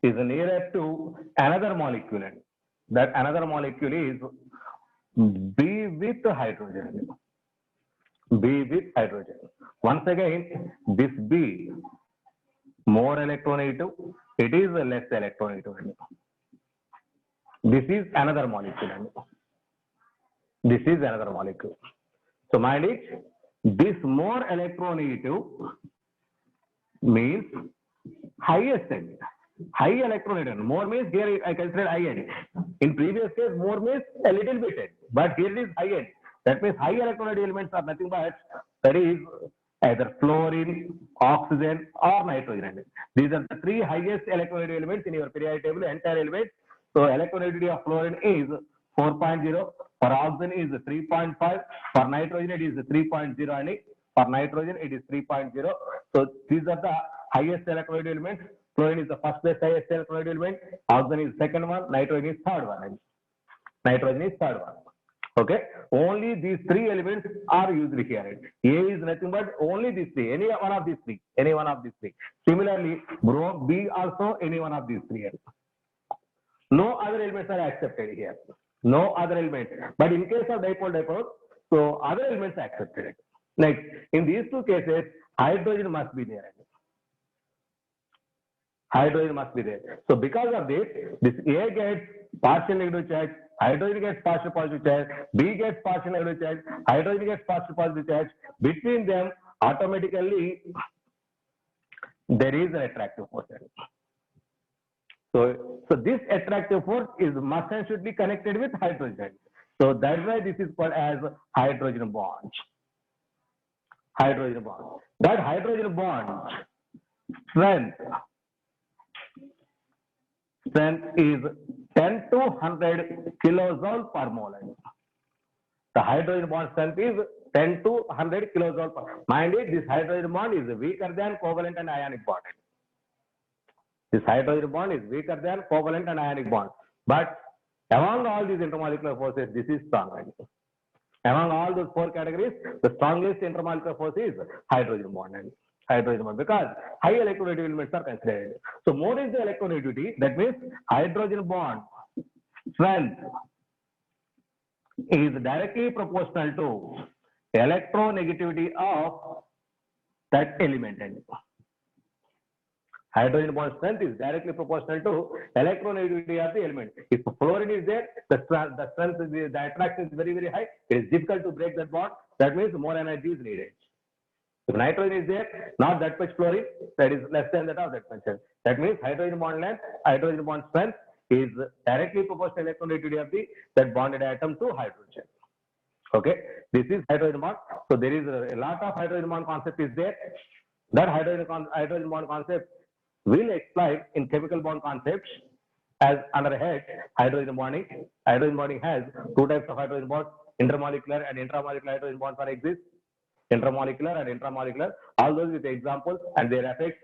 is nearer to another molecule. That another molecule is B with hydrogen. B with hydrogen. Once again, this B more electronegative, it is less electronegative. This is another molecule. This is another molecule. So mind it, this more electronegative means highest end. High electronegative. More means here I consider high end. In previous case, more means a little bit end, but here it is high end. That means high electronegative elements are nothing but that is either fluorine, oxygen, or nitrogen. These are the three highest electronegative elements in your periodic table, entire elements. So electronegativity of fluorine is 4.0, for oxygen is 3.5, for nitrogen it is 3.0, and for nitrogen it is 3.0. So these are the highest electronegative elements. Fluorine is the first place highest electronegative element, oxygen is second one, nitrogen is third one. Okay, only these three elements are used here. A is nothing but only these three, any one of these three. Similarly, B also any one of these three. No other elements are accepted here. No other elements. But in case of dipole, So other elements are accepted. Next, in these two cases, hydrogen must be there. Hydrogen must be there. So because of this A gets partial negative charge, hydrogen gets partial positive charge, B gets partial negative charge, hydrogen gets partial positive charge. Between them, automatically there is an attractive force. So this attractive force is must and should be connected with hydrogen. So that's why this is called as hydrogen bond. Hydrogen bond. That hydrogen bond strength is 10 to 100 kilojoule per mole. The hydrogen bond strength is 10 to 100 kilojoule per. Mind it, this hydrogen bond is weaker than covalent and ionic bond. This hydrogen bond is weaker than covalent and ionic bond. But among all these intermolecular forces, this is stronger. Among all those four categories, the strongest intermolecular force is hydrogen bond. Hydrogen bond, because high electronegativity elements are considered. So more is the electronegativity, that means hydrogen bond strength is directly proportional to electronegativity of that element. Hydrogen bond strength is directly proportional to electronegativity of the element. If fluorine is there, the strength is, the attraction is very, very high. It is difficult to break that bond. That means more energy is needed. If nitrogen is there, not that much fluorine, that is less than that of that much. That means hydrogen bond length, hydrogen bond strength is directly proportional to electronegativity of that bonded atom to hydrogen. Okay, this is hydrogen bond. So there is a lot of hydrogen bond concept is there. That hydrogen bond concept will explain in chemical bond concepts as under head hydrogen bonding. Hydrogen bonding has two types of hydrogen bonds: intermolecular and intramolecular hydrogen bonds are exist. Intermolecular and intramolecular, all those with examples and their effects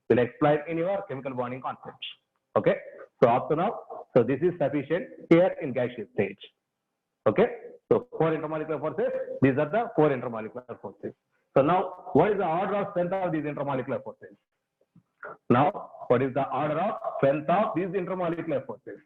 will explain in your chemical bonding concepts. Okay, so up to now, so this is sufficient here in gaseous stage. Okay, so four intermolecular forces, these are the four intermolecular forces. So now, what is the order of strength of these intermolecular forces? Now, what is the order of strength of these intermolecular forces?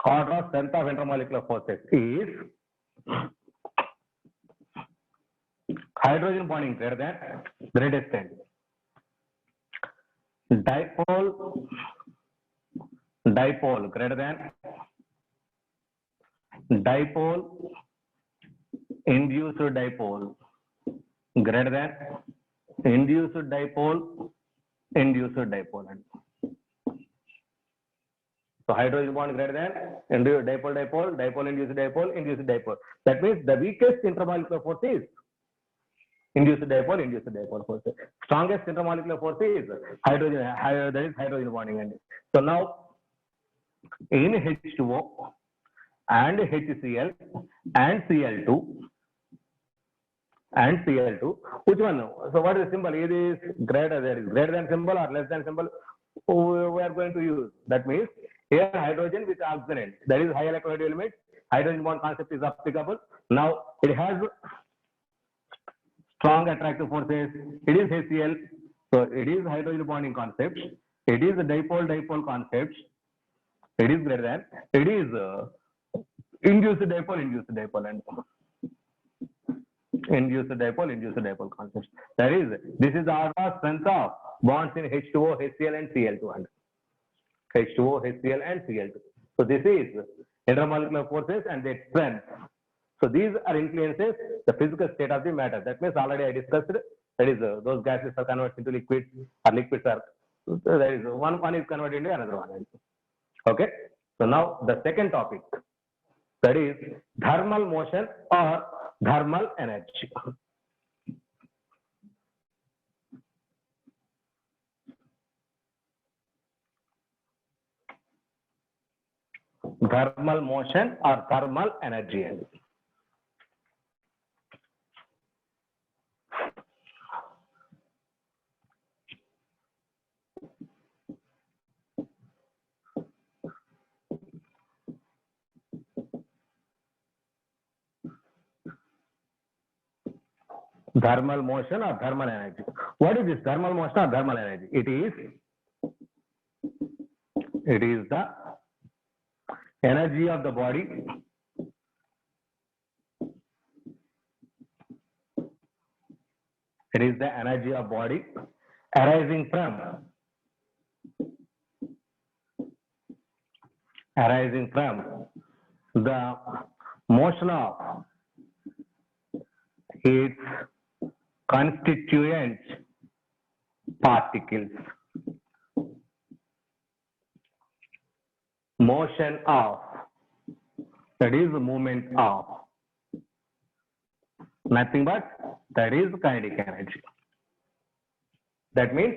Order of strength of intermolecular forces is hydrogen bonding greater than greatest strength. Dipole greater than dipole, induced dipole greater than induced dipole. So hydrogen bond greater than dipole, induced dipole. That means the weakest intermolecular force is induced dipole force. Strongest intermolecular force is hydrogen, that is hydrogen bonding. So now in H2O and HCl and Cl2, which one? So what is the symbol? It is greater. There is greater than symbol or less than symbol we are going to use. That means here hydrogen with oxygen, that is high electronegativity element. Hydrogen bond concept is applicable. Now it has strong attractive forces. It is HCl, so it is hydrogen bonding concept. It is a dipole concept. It is greater than. It is induced dipole, and induced dipole concept. That is, this is the order of strength of bonds in H2O, HCl, and Cl2. And H2O, HCl, and Cl2. So this is intermolecular forces and their strength. So these are influences the physical state of the matter. That means already I discussed. That is, those gases are converted into liquids, or liquids are. That is, one is converted into another one. Okay. So now the second topic, that is thermal motion or thermal energy. Thermal motion or thermal energy. thermal motion or thermal energy. What is this thermal motion or thermal energy? It is the energy of the body arising from the motion of its constituent particles. Motion of, that is movement of, nothing but that is kinetic energy. That means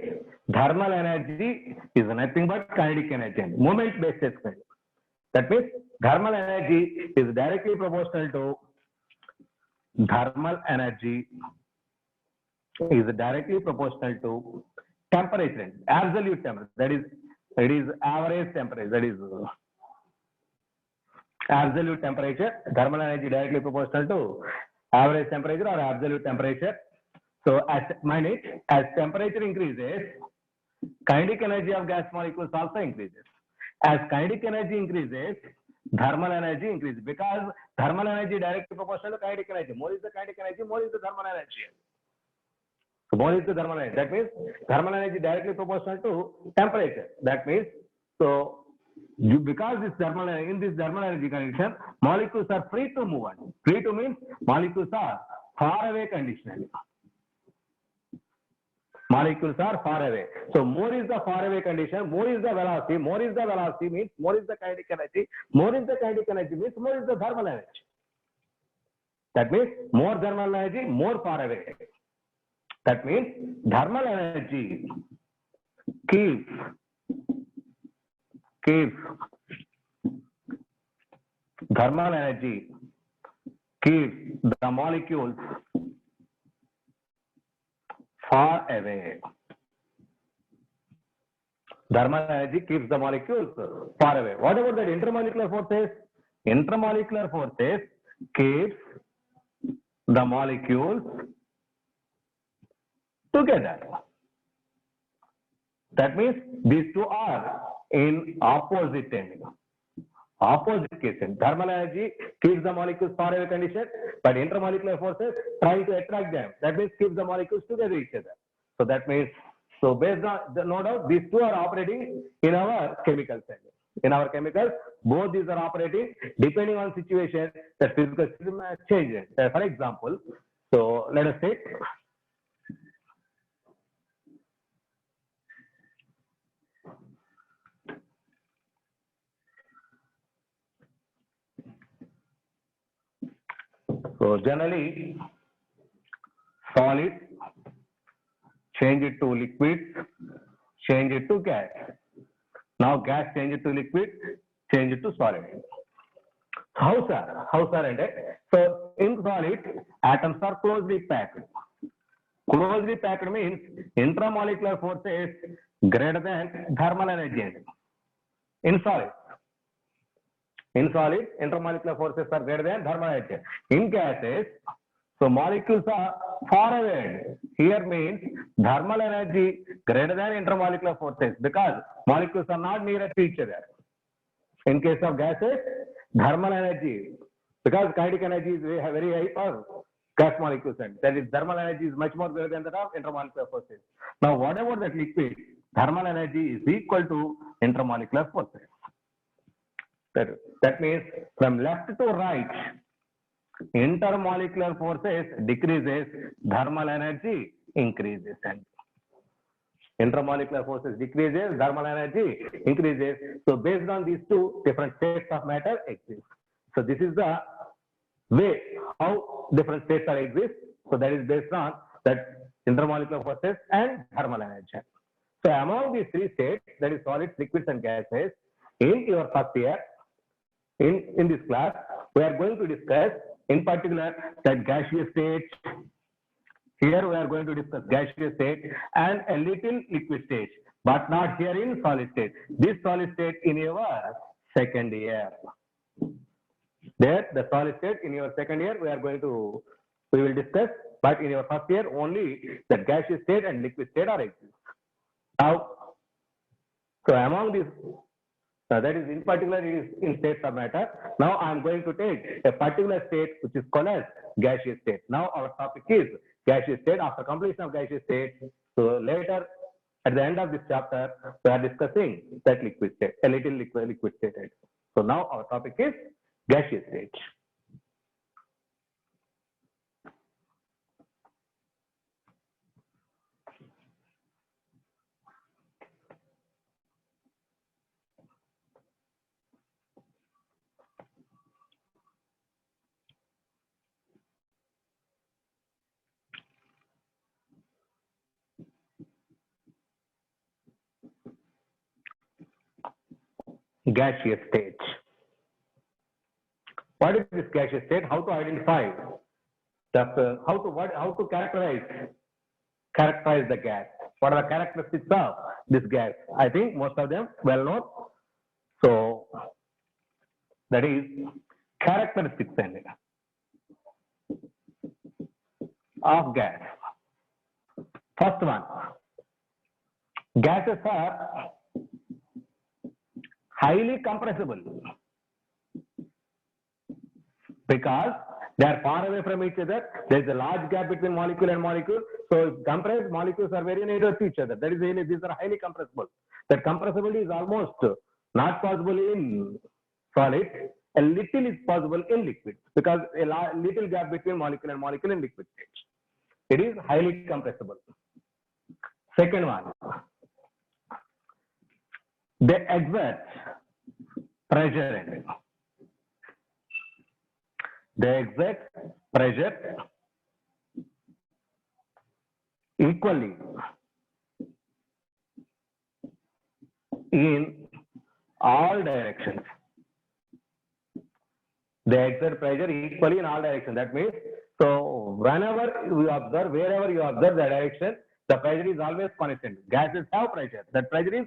thermal energy is nothing but kinetic energy, moment based experiment. That means thermal energy is directly proportional to temperature, absolute temperature. That is, it is average temperature. That is absolute temperature. Thermal energy directly proportional to average temperature or absolute temperature. So as temperature increases, kinetic energy of gas molecules also increases. As kinetic energy increases, thermal energy increases, because thermal energy directly proportional to kinetic energy. More is the kinetic energy, more is the thermal energy. So more is the thermal energy. That means thermal energy directly proportional to temperature. That means, so because in this thermal energy condition, molecules are free to move on. Free to means molecules are far away conditionally. Molecules are far away. So more is the far away condition, more is the velocity. More is the velocity means more is the kinetic energy. More is the kinetic energy means more is the thermal energy. That means more thermal energy, more far away. That means thermal energy keeps the molecules far away. Thermal energy keeps the molecules far away. What about that intermolecular forces? Intermolecular forces keeps the molecules together. That means these two are in opposite end. Opposite case. Thermal energy keeps the molecules far away condition, but intermolecular forces trying to attract them. That means keeps the molecules together each other. So that means, so based on no doubt, these two are operating in our chemical cell. In our chemicals, both these are operating depending on situation. The physical system changes. For example, so let us take. So generally, solid, change it to liquid, change it to gas. Now gas, change it to liquid, change it to solid. How sir? So in solid, atoms are closely packed. Closely packed means intramolecular force is greater than thermal energy. In solid, intermolecular forces are greater than thermal energy. In gases, so molecules are far away. Here means thermal energy greater than intermolecular forces, because molecules are not near to each other. In case of gases, thermal energy, because kinetic energy is very high for gas molecules, and that is thermal energy is much more greater than that of intermolecular forces. Now what about that liquid? Thermal energy is equal to intermolecular forces. That means from left to right, intermolecular forces decreases, thermal energy increases. And intermolecular forces decreases, thermal energy increases. So based on these two, different states of matter exist. So this is the way how different states are exist. So that is based on that intermolecular forces and thermal energy. So among these three states, that is solids, liquids and gases, in your first year, in this class, we are going to discuss in particular that gaseous state. Here we are going to discuss gaseous state and a little liquid state, but not here in solid state. This solid state in your second year. There, the solid state in your second year, we will discuss But in your first year, only the gaseous state and liquid state are exist. Now, so among these, that is in particular, it is in states of matter. Now I am going to take a particular state which is called as gaseous state. Now our topic is gaseous state. After completion of gaseous state, so later at the end of this chapter, we are discussing that liquid state, a little liquid state. So now our topic is gaseous state. Gaseous state. What is this gaseous state? How to identify? How to characterize the gas? What are the characteristics of this gas? I think most of them well known. So that is characteristics of gas. First one, gases are highly compressible because they are far away from each other. There is a large gap between molecule and molecule. So compressed molecules are very near to each other. That is, these are highly compressible. That compressibility is almost not possible in solid. A little is possible in liquid because a little gap between molecule and molecule in liquid stage. It is highly compressible. Second one, they exert pressure. They exert pressure equally in all directions. They exert pressure equally in all directions. That means, so whenever you observe, wherever you observe the direction, the pressure is always constant. Gases have pressure. That pressure is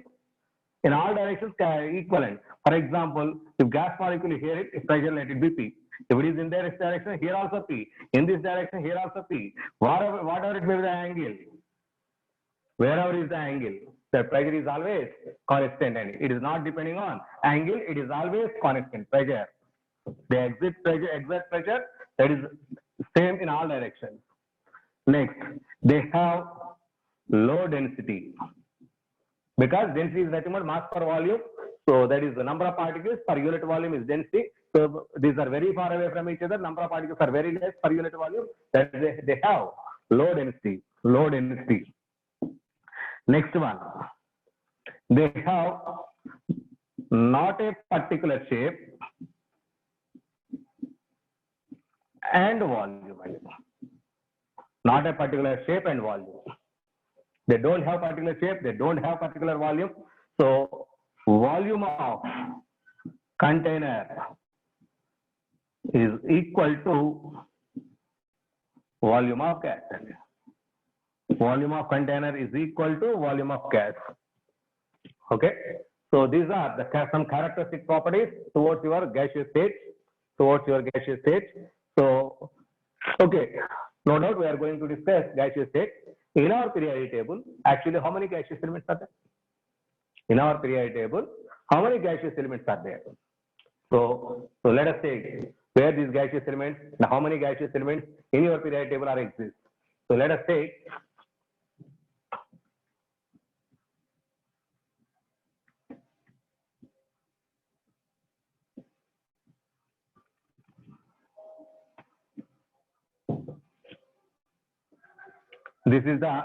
in all directions equivalent. For example, if gas molecule here, if pressure let it be P. If it is in this direction, here also P. In this direction, here also P. Whatever it may be the angle, wherever is the angle, the pressure is always constant and it is not depending on angle, it is always constant pressure. They exert pressure, that is same in all directions. Next, they have low density because density is nothing but mass per volume. So that is the number of particles per unit volume is density. So these are very far away from each other. Number of particles are very less per unit volume. That they have low density. Low density. Next one, they have not a particular shape and volume. Not a particular shape and volume. They don't have particular shape. They don't have particular volume. So volume of container is equal to volume of gas. Volume of container is equal to volume of gas. Okay. So these are some characteristic properties towards your gaseous state. So, okay. No doubt we are going to discuss gaseous state. In our periodic table, actually, how many gaseous elements are there? In our periodic table, how many gaseous elements are there? So let us take where these gaseous elements, how many gaseous elements in your periodic table are exist. So let us take this is the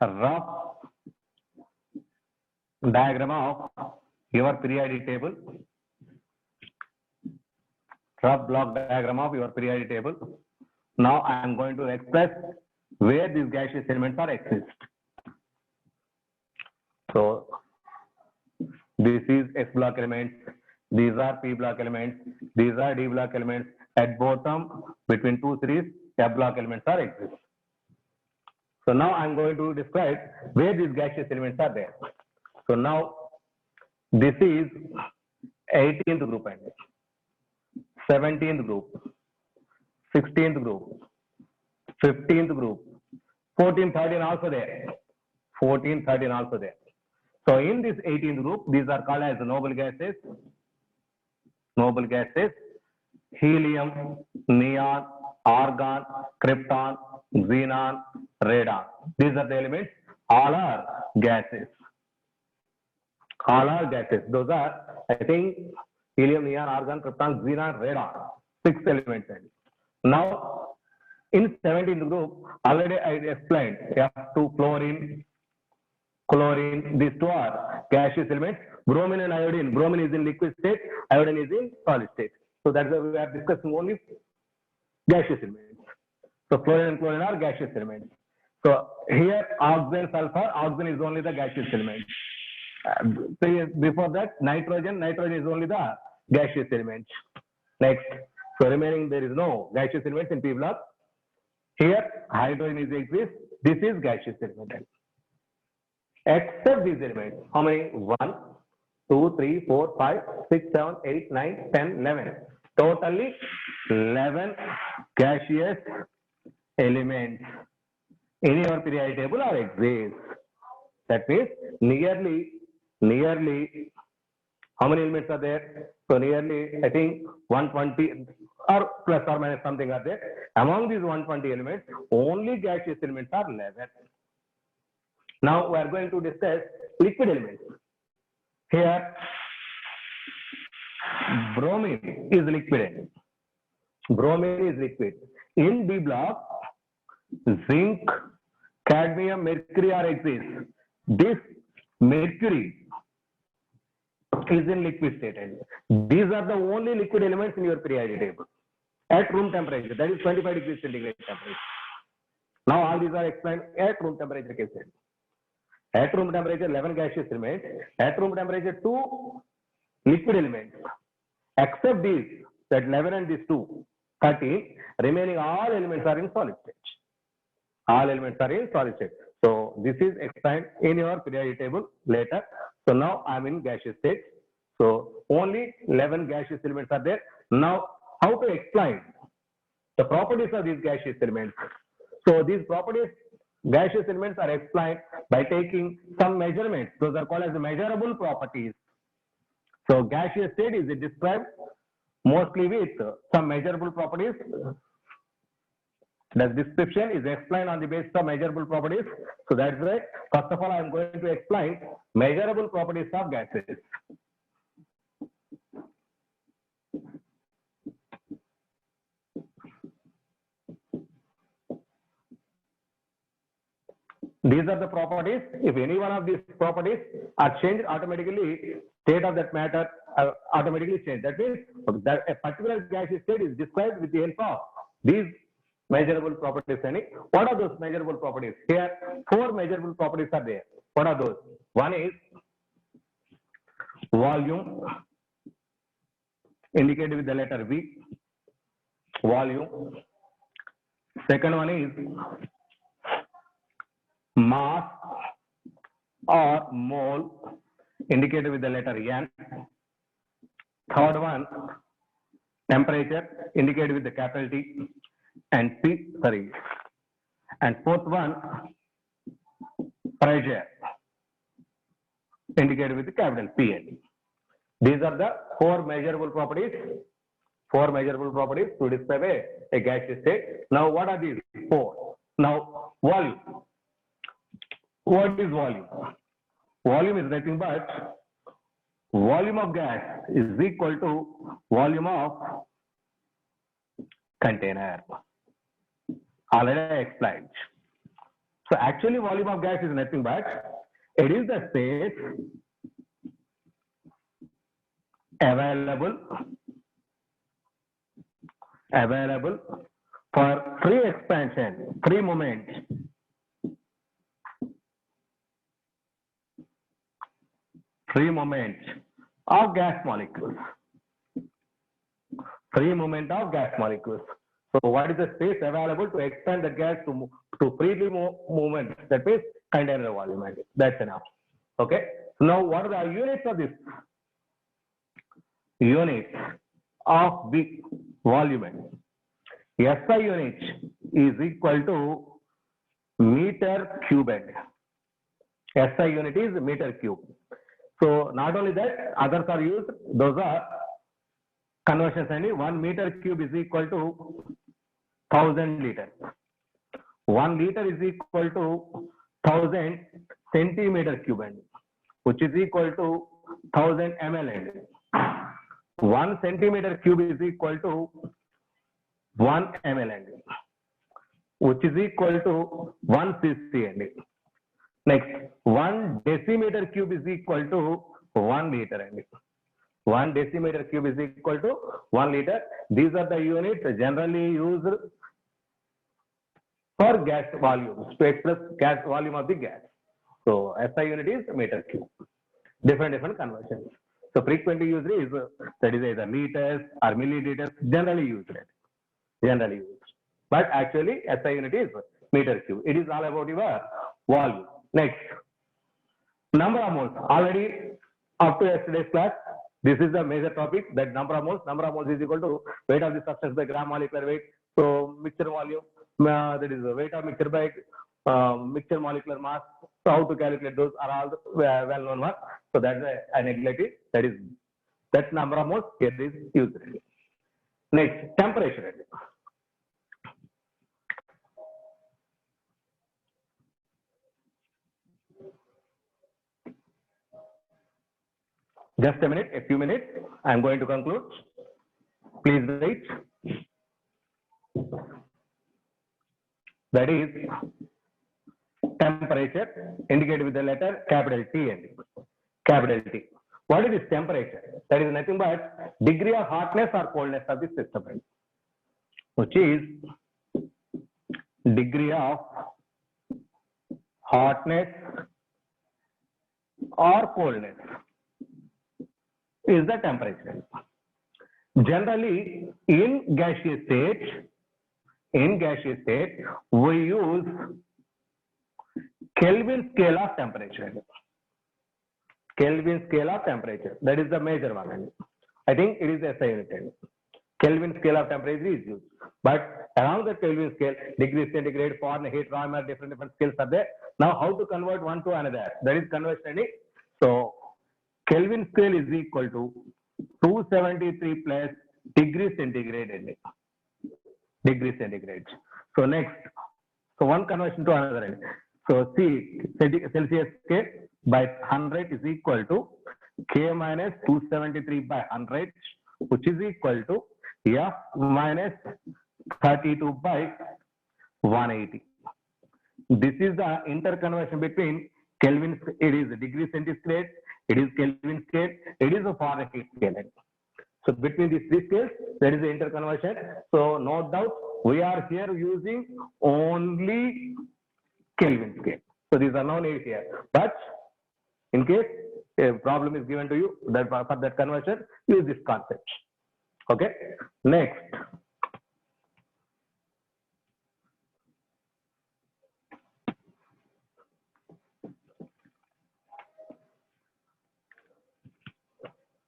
rough diagram of your periodic table. Rough block diagram of your periodic table. Now I am going to express where these gaseous elements are exist. So this is S block elements, these are P block elements, these are D block elements. At bottom between two series, F block elements are exist. So now I am going to describe where these gaseous elements are there. So now this is 18th group and 17th group, 16th group, 15th group, 14, 13 also there. 14, 13 also there. So in this 18th group, these are called as noble gases. Noble gases: helium, neon, argon, krypton, xenon, radon. These are the elements. All are gases. All are gases. Those are, I think, helium, neon, argon, krypton, xenon, radon. 6 elements. Now, in 17th group, already I explained F2, fluorine, chlorine. These two are gaseous elements. Bromine and iodine. Bromine is in liquid state. Iodine is in solid state. So that's why we are discussing only gaseous elements. So fluorine and chlorine are gaseous elements. So here oxygen, sulfur. Oxygen is only the gaseous element. Before that, nitrogen. Nitrogen is only the gaseous element. Next. So remaining there is no gaseous elements in P block. Here hydrogen is exists. This is gaseous element. Except these elements. How many? 1, 2, 3, 4, 5, 6, 7, 8, 9, 10, 11. Totally 11 gaseous elements in your periodic table are exist. That means nearly how many elements are there? So nearly, I think 120 or plus or minus something are there. Among these 120 elements, only gaseous elements are 11. Now we are going to discuss liquid elements. Here, bromine is liquid. Bromine is liquid. In B block, zinc, cadmium, mercury are exist. This mercury is in liquid state. These are the only liquid elements in your periodic table at room temperature. That is 25 degrees centigrade temperature. Now all these are explained at room temperature cases. At room temperature, 11 gaseous elements. At room temperature, 2 liquid elements. Except these, that 11 and these 2, 13, remaining all elements are in solid state. All elements are in solid state. So this is explained in your periodic table later. So now I am in gaseous state. So only 11 gaseous elements are there. Now how to explain the properties of these gaseous elements? So these properties, gaseous elements are explained by taking some measurements. Those are called as measurable properties. So gaseous state is described mostly with some measurable properties. The description is explained on the basis of measurable properties. So that's right. First of all, I am going to explain measurable properties of gases. These are the properties. If any one of these properties are changed, automatically state of that matter automatically change. That means that a particular gaseous state is described with the help of these measurable properties. What are those measurable properties? Here, 4 measurable properties are there. What are those? One is volume, indicated with the letter V. Volume. Second one is mass or mole, indicated with the letter N. Third one, temperature, indicated with the capital T and P, sorry. And fourth one, pressure, indicated with the capital P and T. These are the 4 measurable properties. 4 measurable properties to describe a gaseous state. Now, what are these 4? Now, volume. What is volume? Volume is nothing but volume of gas is equal to volume of container. Already I explained. So actually volume of gas is nothing but it is the space available for free expansion, free movement. Free movement of gas molecules. Free movement of gas molecules. So what is the space available to expand the gas to freely movement? That means container volume. That's enough. Okay. So now what are the units of this? Units of the volume. SI unit is equal to meter cube. SI unit is meter cube. So not only that, others are used. Those are conversions. And 1 meter cube is equal to 1000 liters. 1 liter is equal to 1000 centimeter cube, which is equal to 1000 ml. 1 centimeter cube is equal to 1 ml, which is equal to 1 cc. Next, 1 decimeter cube is equal to 1 liter. 1 decimeter cube is equal to 1 liter. These are the units generally used for gas volumes, to express gas volume of the gas. So SI unit is meter cube. Different conversions. So frequently used is that is either liters or milliliters, generally used. But actually SI unit is meter cube. It is all about your volume. Next, number of moles. Already up to yesterday's class, this is the major topic, that number of moles. Number of moles is equal to weight of the substance by gram molecular weight. So mixture volume, that is the weight of mixture by mixture molecular mass. So how to calculate those are all well known ones. So that's I neglected. That is that number of moles here is used. Next, temperature. Just a minute, a few minutes. I am going to conclude. Please wait. That is temperature, indicated with the letter capital T. Capital T. What is this temperature? That is nothing but degree of hotness or coldness of the system, which is degree of hotness or coldness is the temperature. Generally, in gaseous state, we use Kelvin scale of temperature. Kelvin scale of temperature. That is the major one. I think it is SI unit. Kelvin scale of temperature is used. But along the Kelvin scale, degree centigrade, Fahrenheit, Raman, different scales are there. Now, how to convert one to another? That is conversion. So, Kelvin scale is equal to 273 plus degree centigrade. Degree centigrade. So next, so one conversion to another. So see, Celsius scale by 100 is equal to K minus 273 by 100, which is equal to F minus 32 by 180. This is the interconversion between Kelvin, it is degree centigrade, it is Kelvin scale, it is a Fahrenheit scale. So between these three scales, there is the interconversion. So no doubt, we are here using only Kelvin scale. So these are no need here. But in case a problem is given to you, that for that conversion, use this concept. Okay. Next.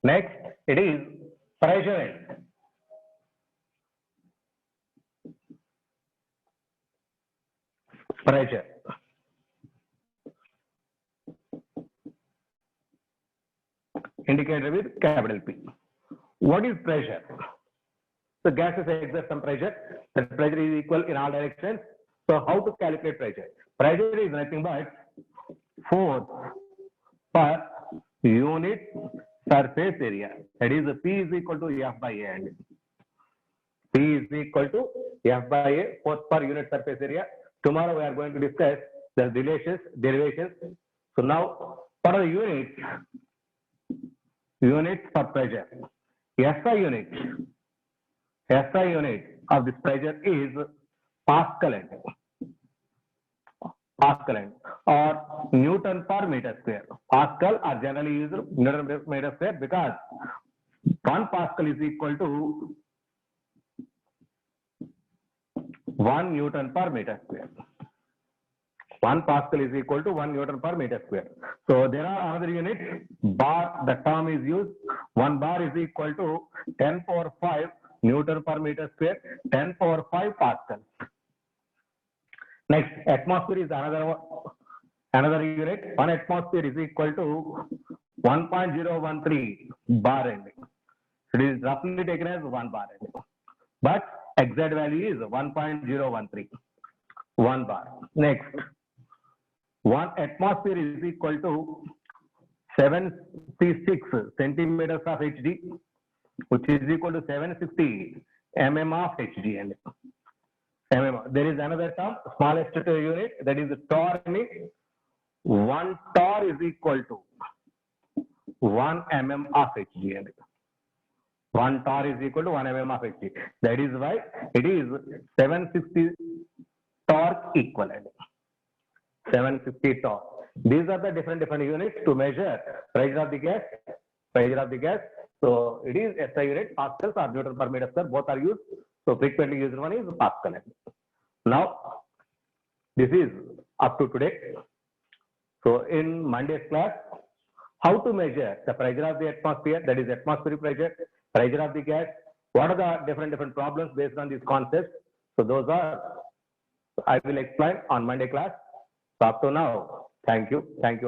Next, it is pressure. Pressure. Indicated with capital P. What is pressure? So gases exert some pressure. That pressure is equal in all directions. So how to calculate pressure? Pressure is nothing but force per unit surface area. That is P is equal to F by A. And P is equal to F by A, force per unit surface area. Tomorrow we are going to discuss the relations, derivations. So now for the unit for pressure, SI unit of this pressure is Pascal or Newton per meter square. Pascal are generally used Newton per meter square because 1 Pascal is equal to 1 Newton per meter square. 1 Pascal is equal to 1 Newton per meter square. So there are other units, bar, the term is used. 1 bar is equal to 10 power 5 Newton per meter square, 10 power 5 Pascal. Next, atmosphere is another unit. 1 atmosphere is equal to 1.013 bar N. It is roughly taken as 1 bar N. But exact value is 1.013. 1 bar. Next, 1 atmosphere is equal to 76 centimeters of Hg, which is equal to 760 mm of Hg. And mm. There is another term, smallest unit, that is torr. 1 torr is equal to 1 mm of Hg. And 1 torr is equal to 1 mm of Hg. That is why it is 760 torque equivalent. 750 torque. These are the different units to measure pressure of the gas. Pressure of the gas. So it is SI unit, pascals or Newton per meter square. Both are used. So frequently used one is pascal. Now this is up to today. So in Monday's class, how to measure the pressure of the atmosphere, that is atmospheric pressure, pressure of the gas. What are the different problems based on these concepts? So those are I will explain on Monday class. So up to now, thank you. Thank you.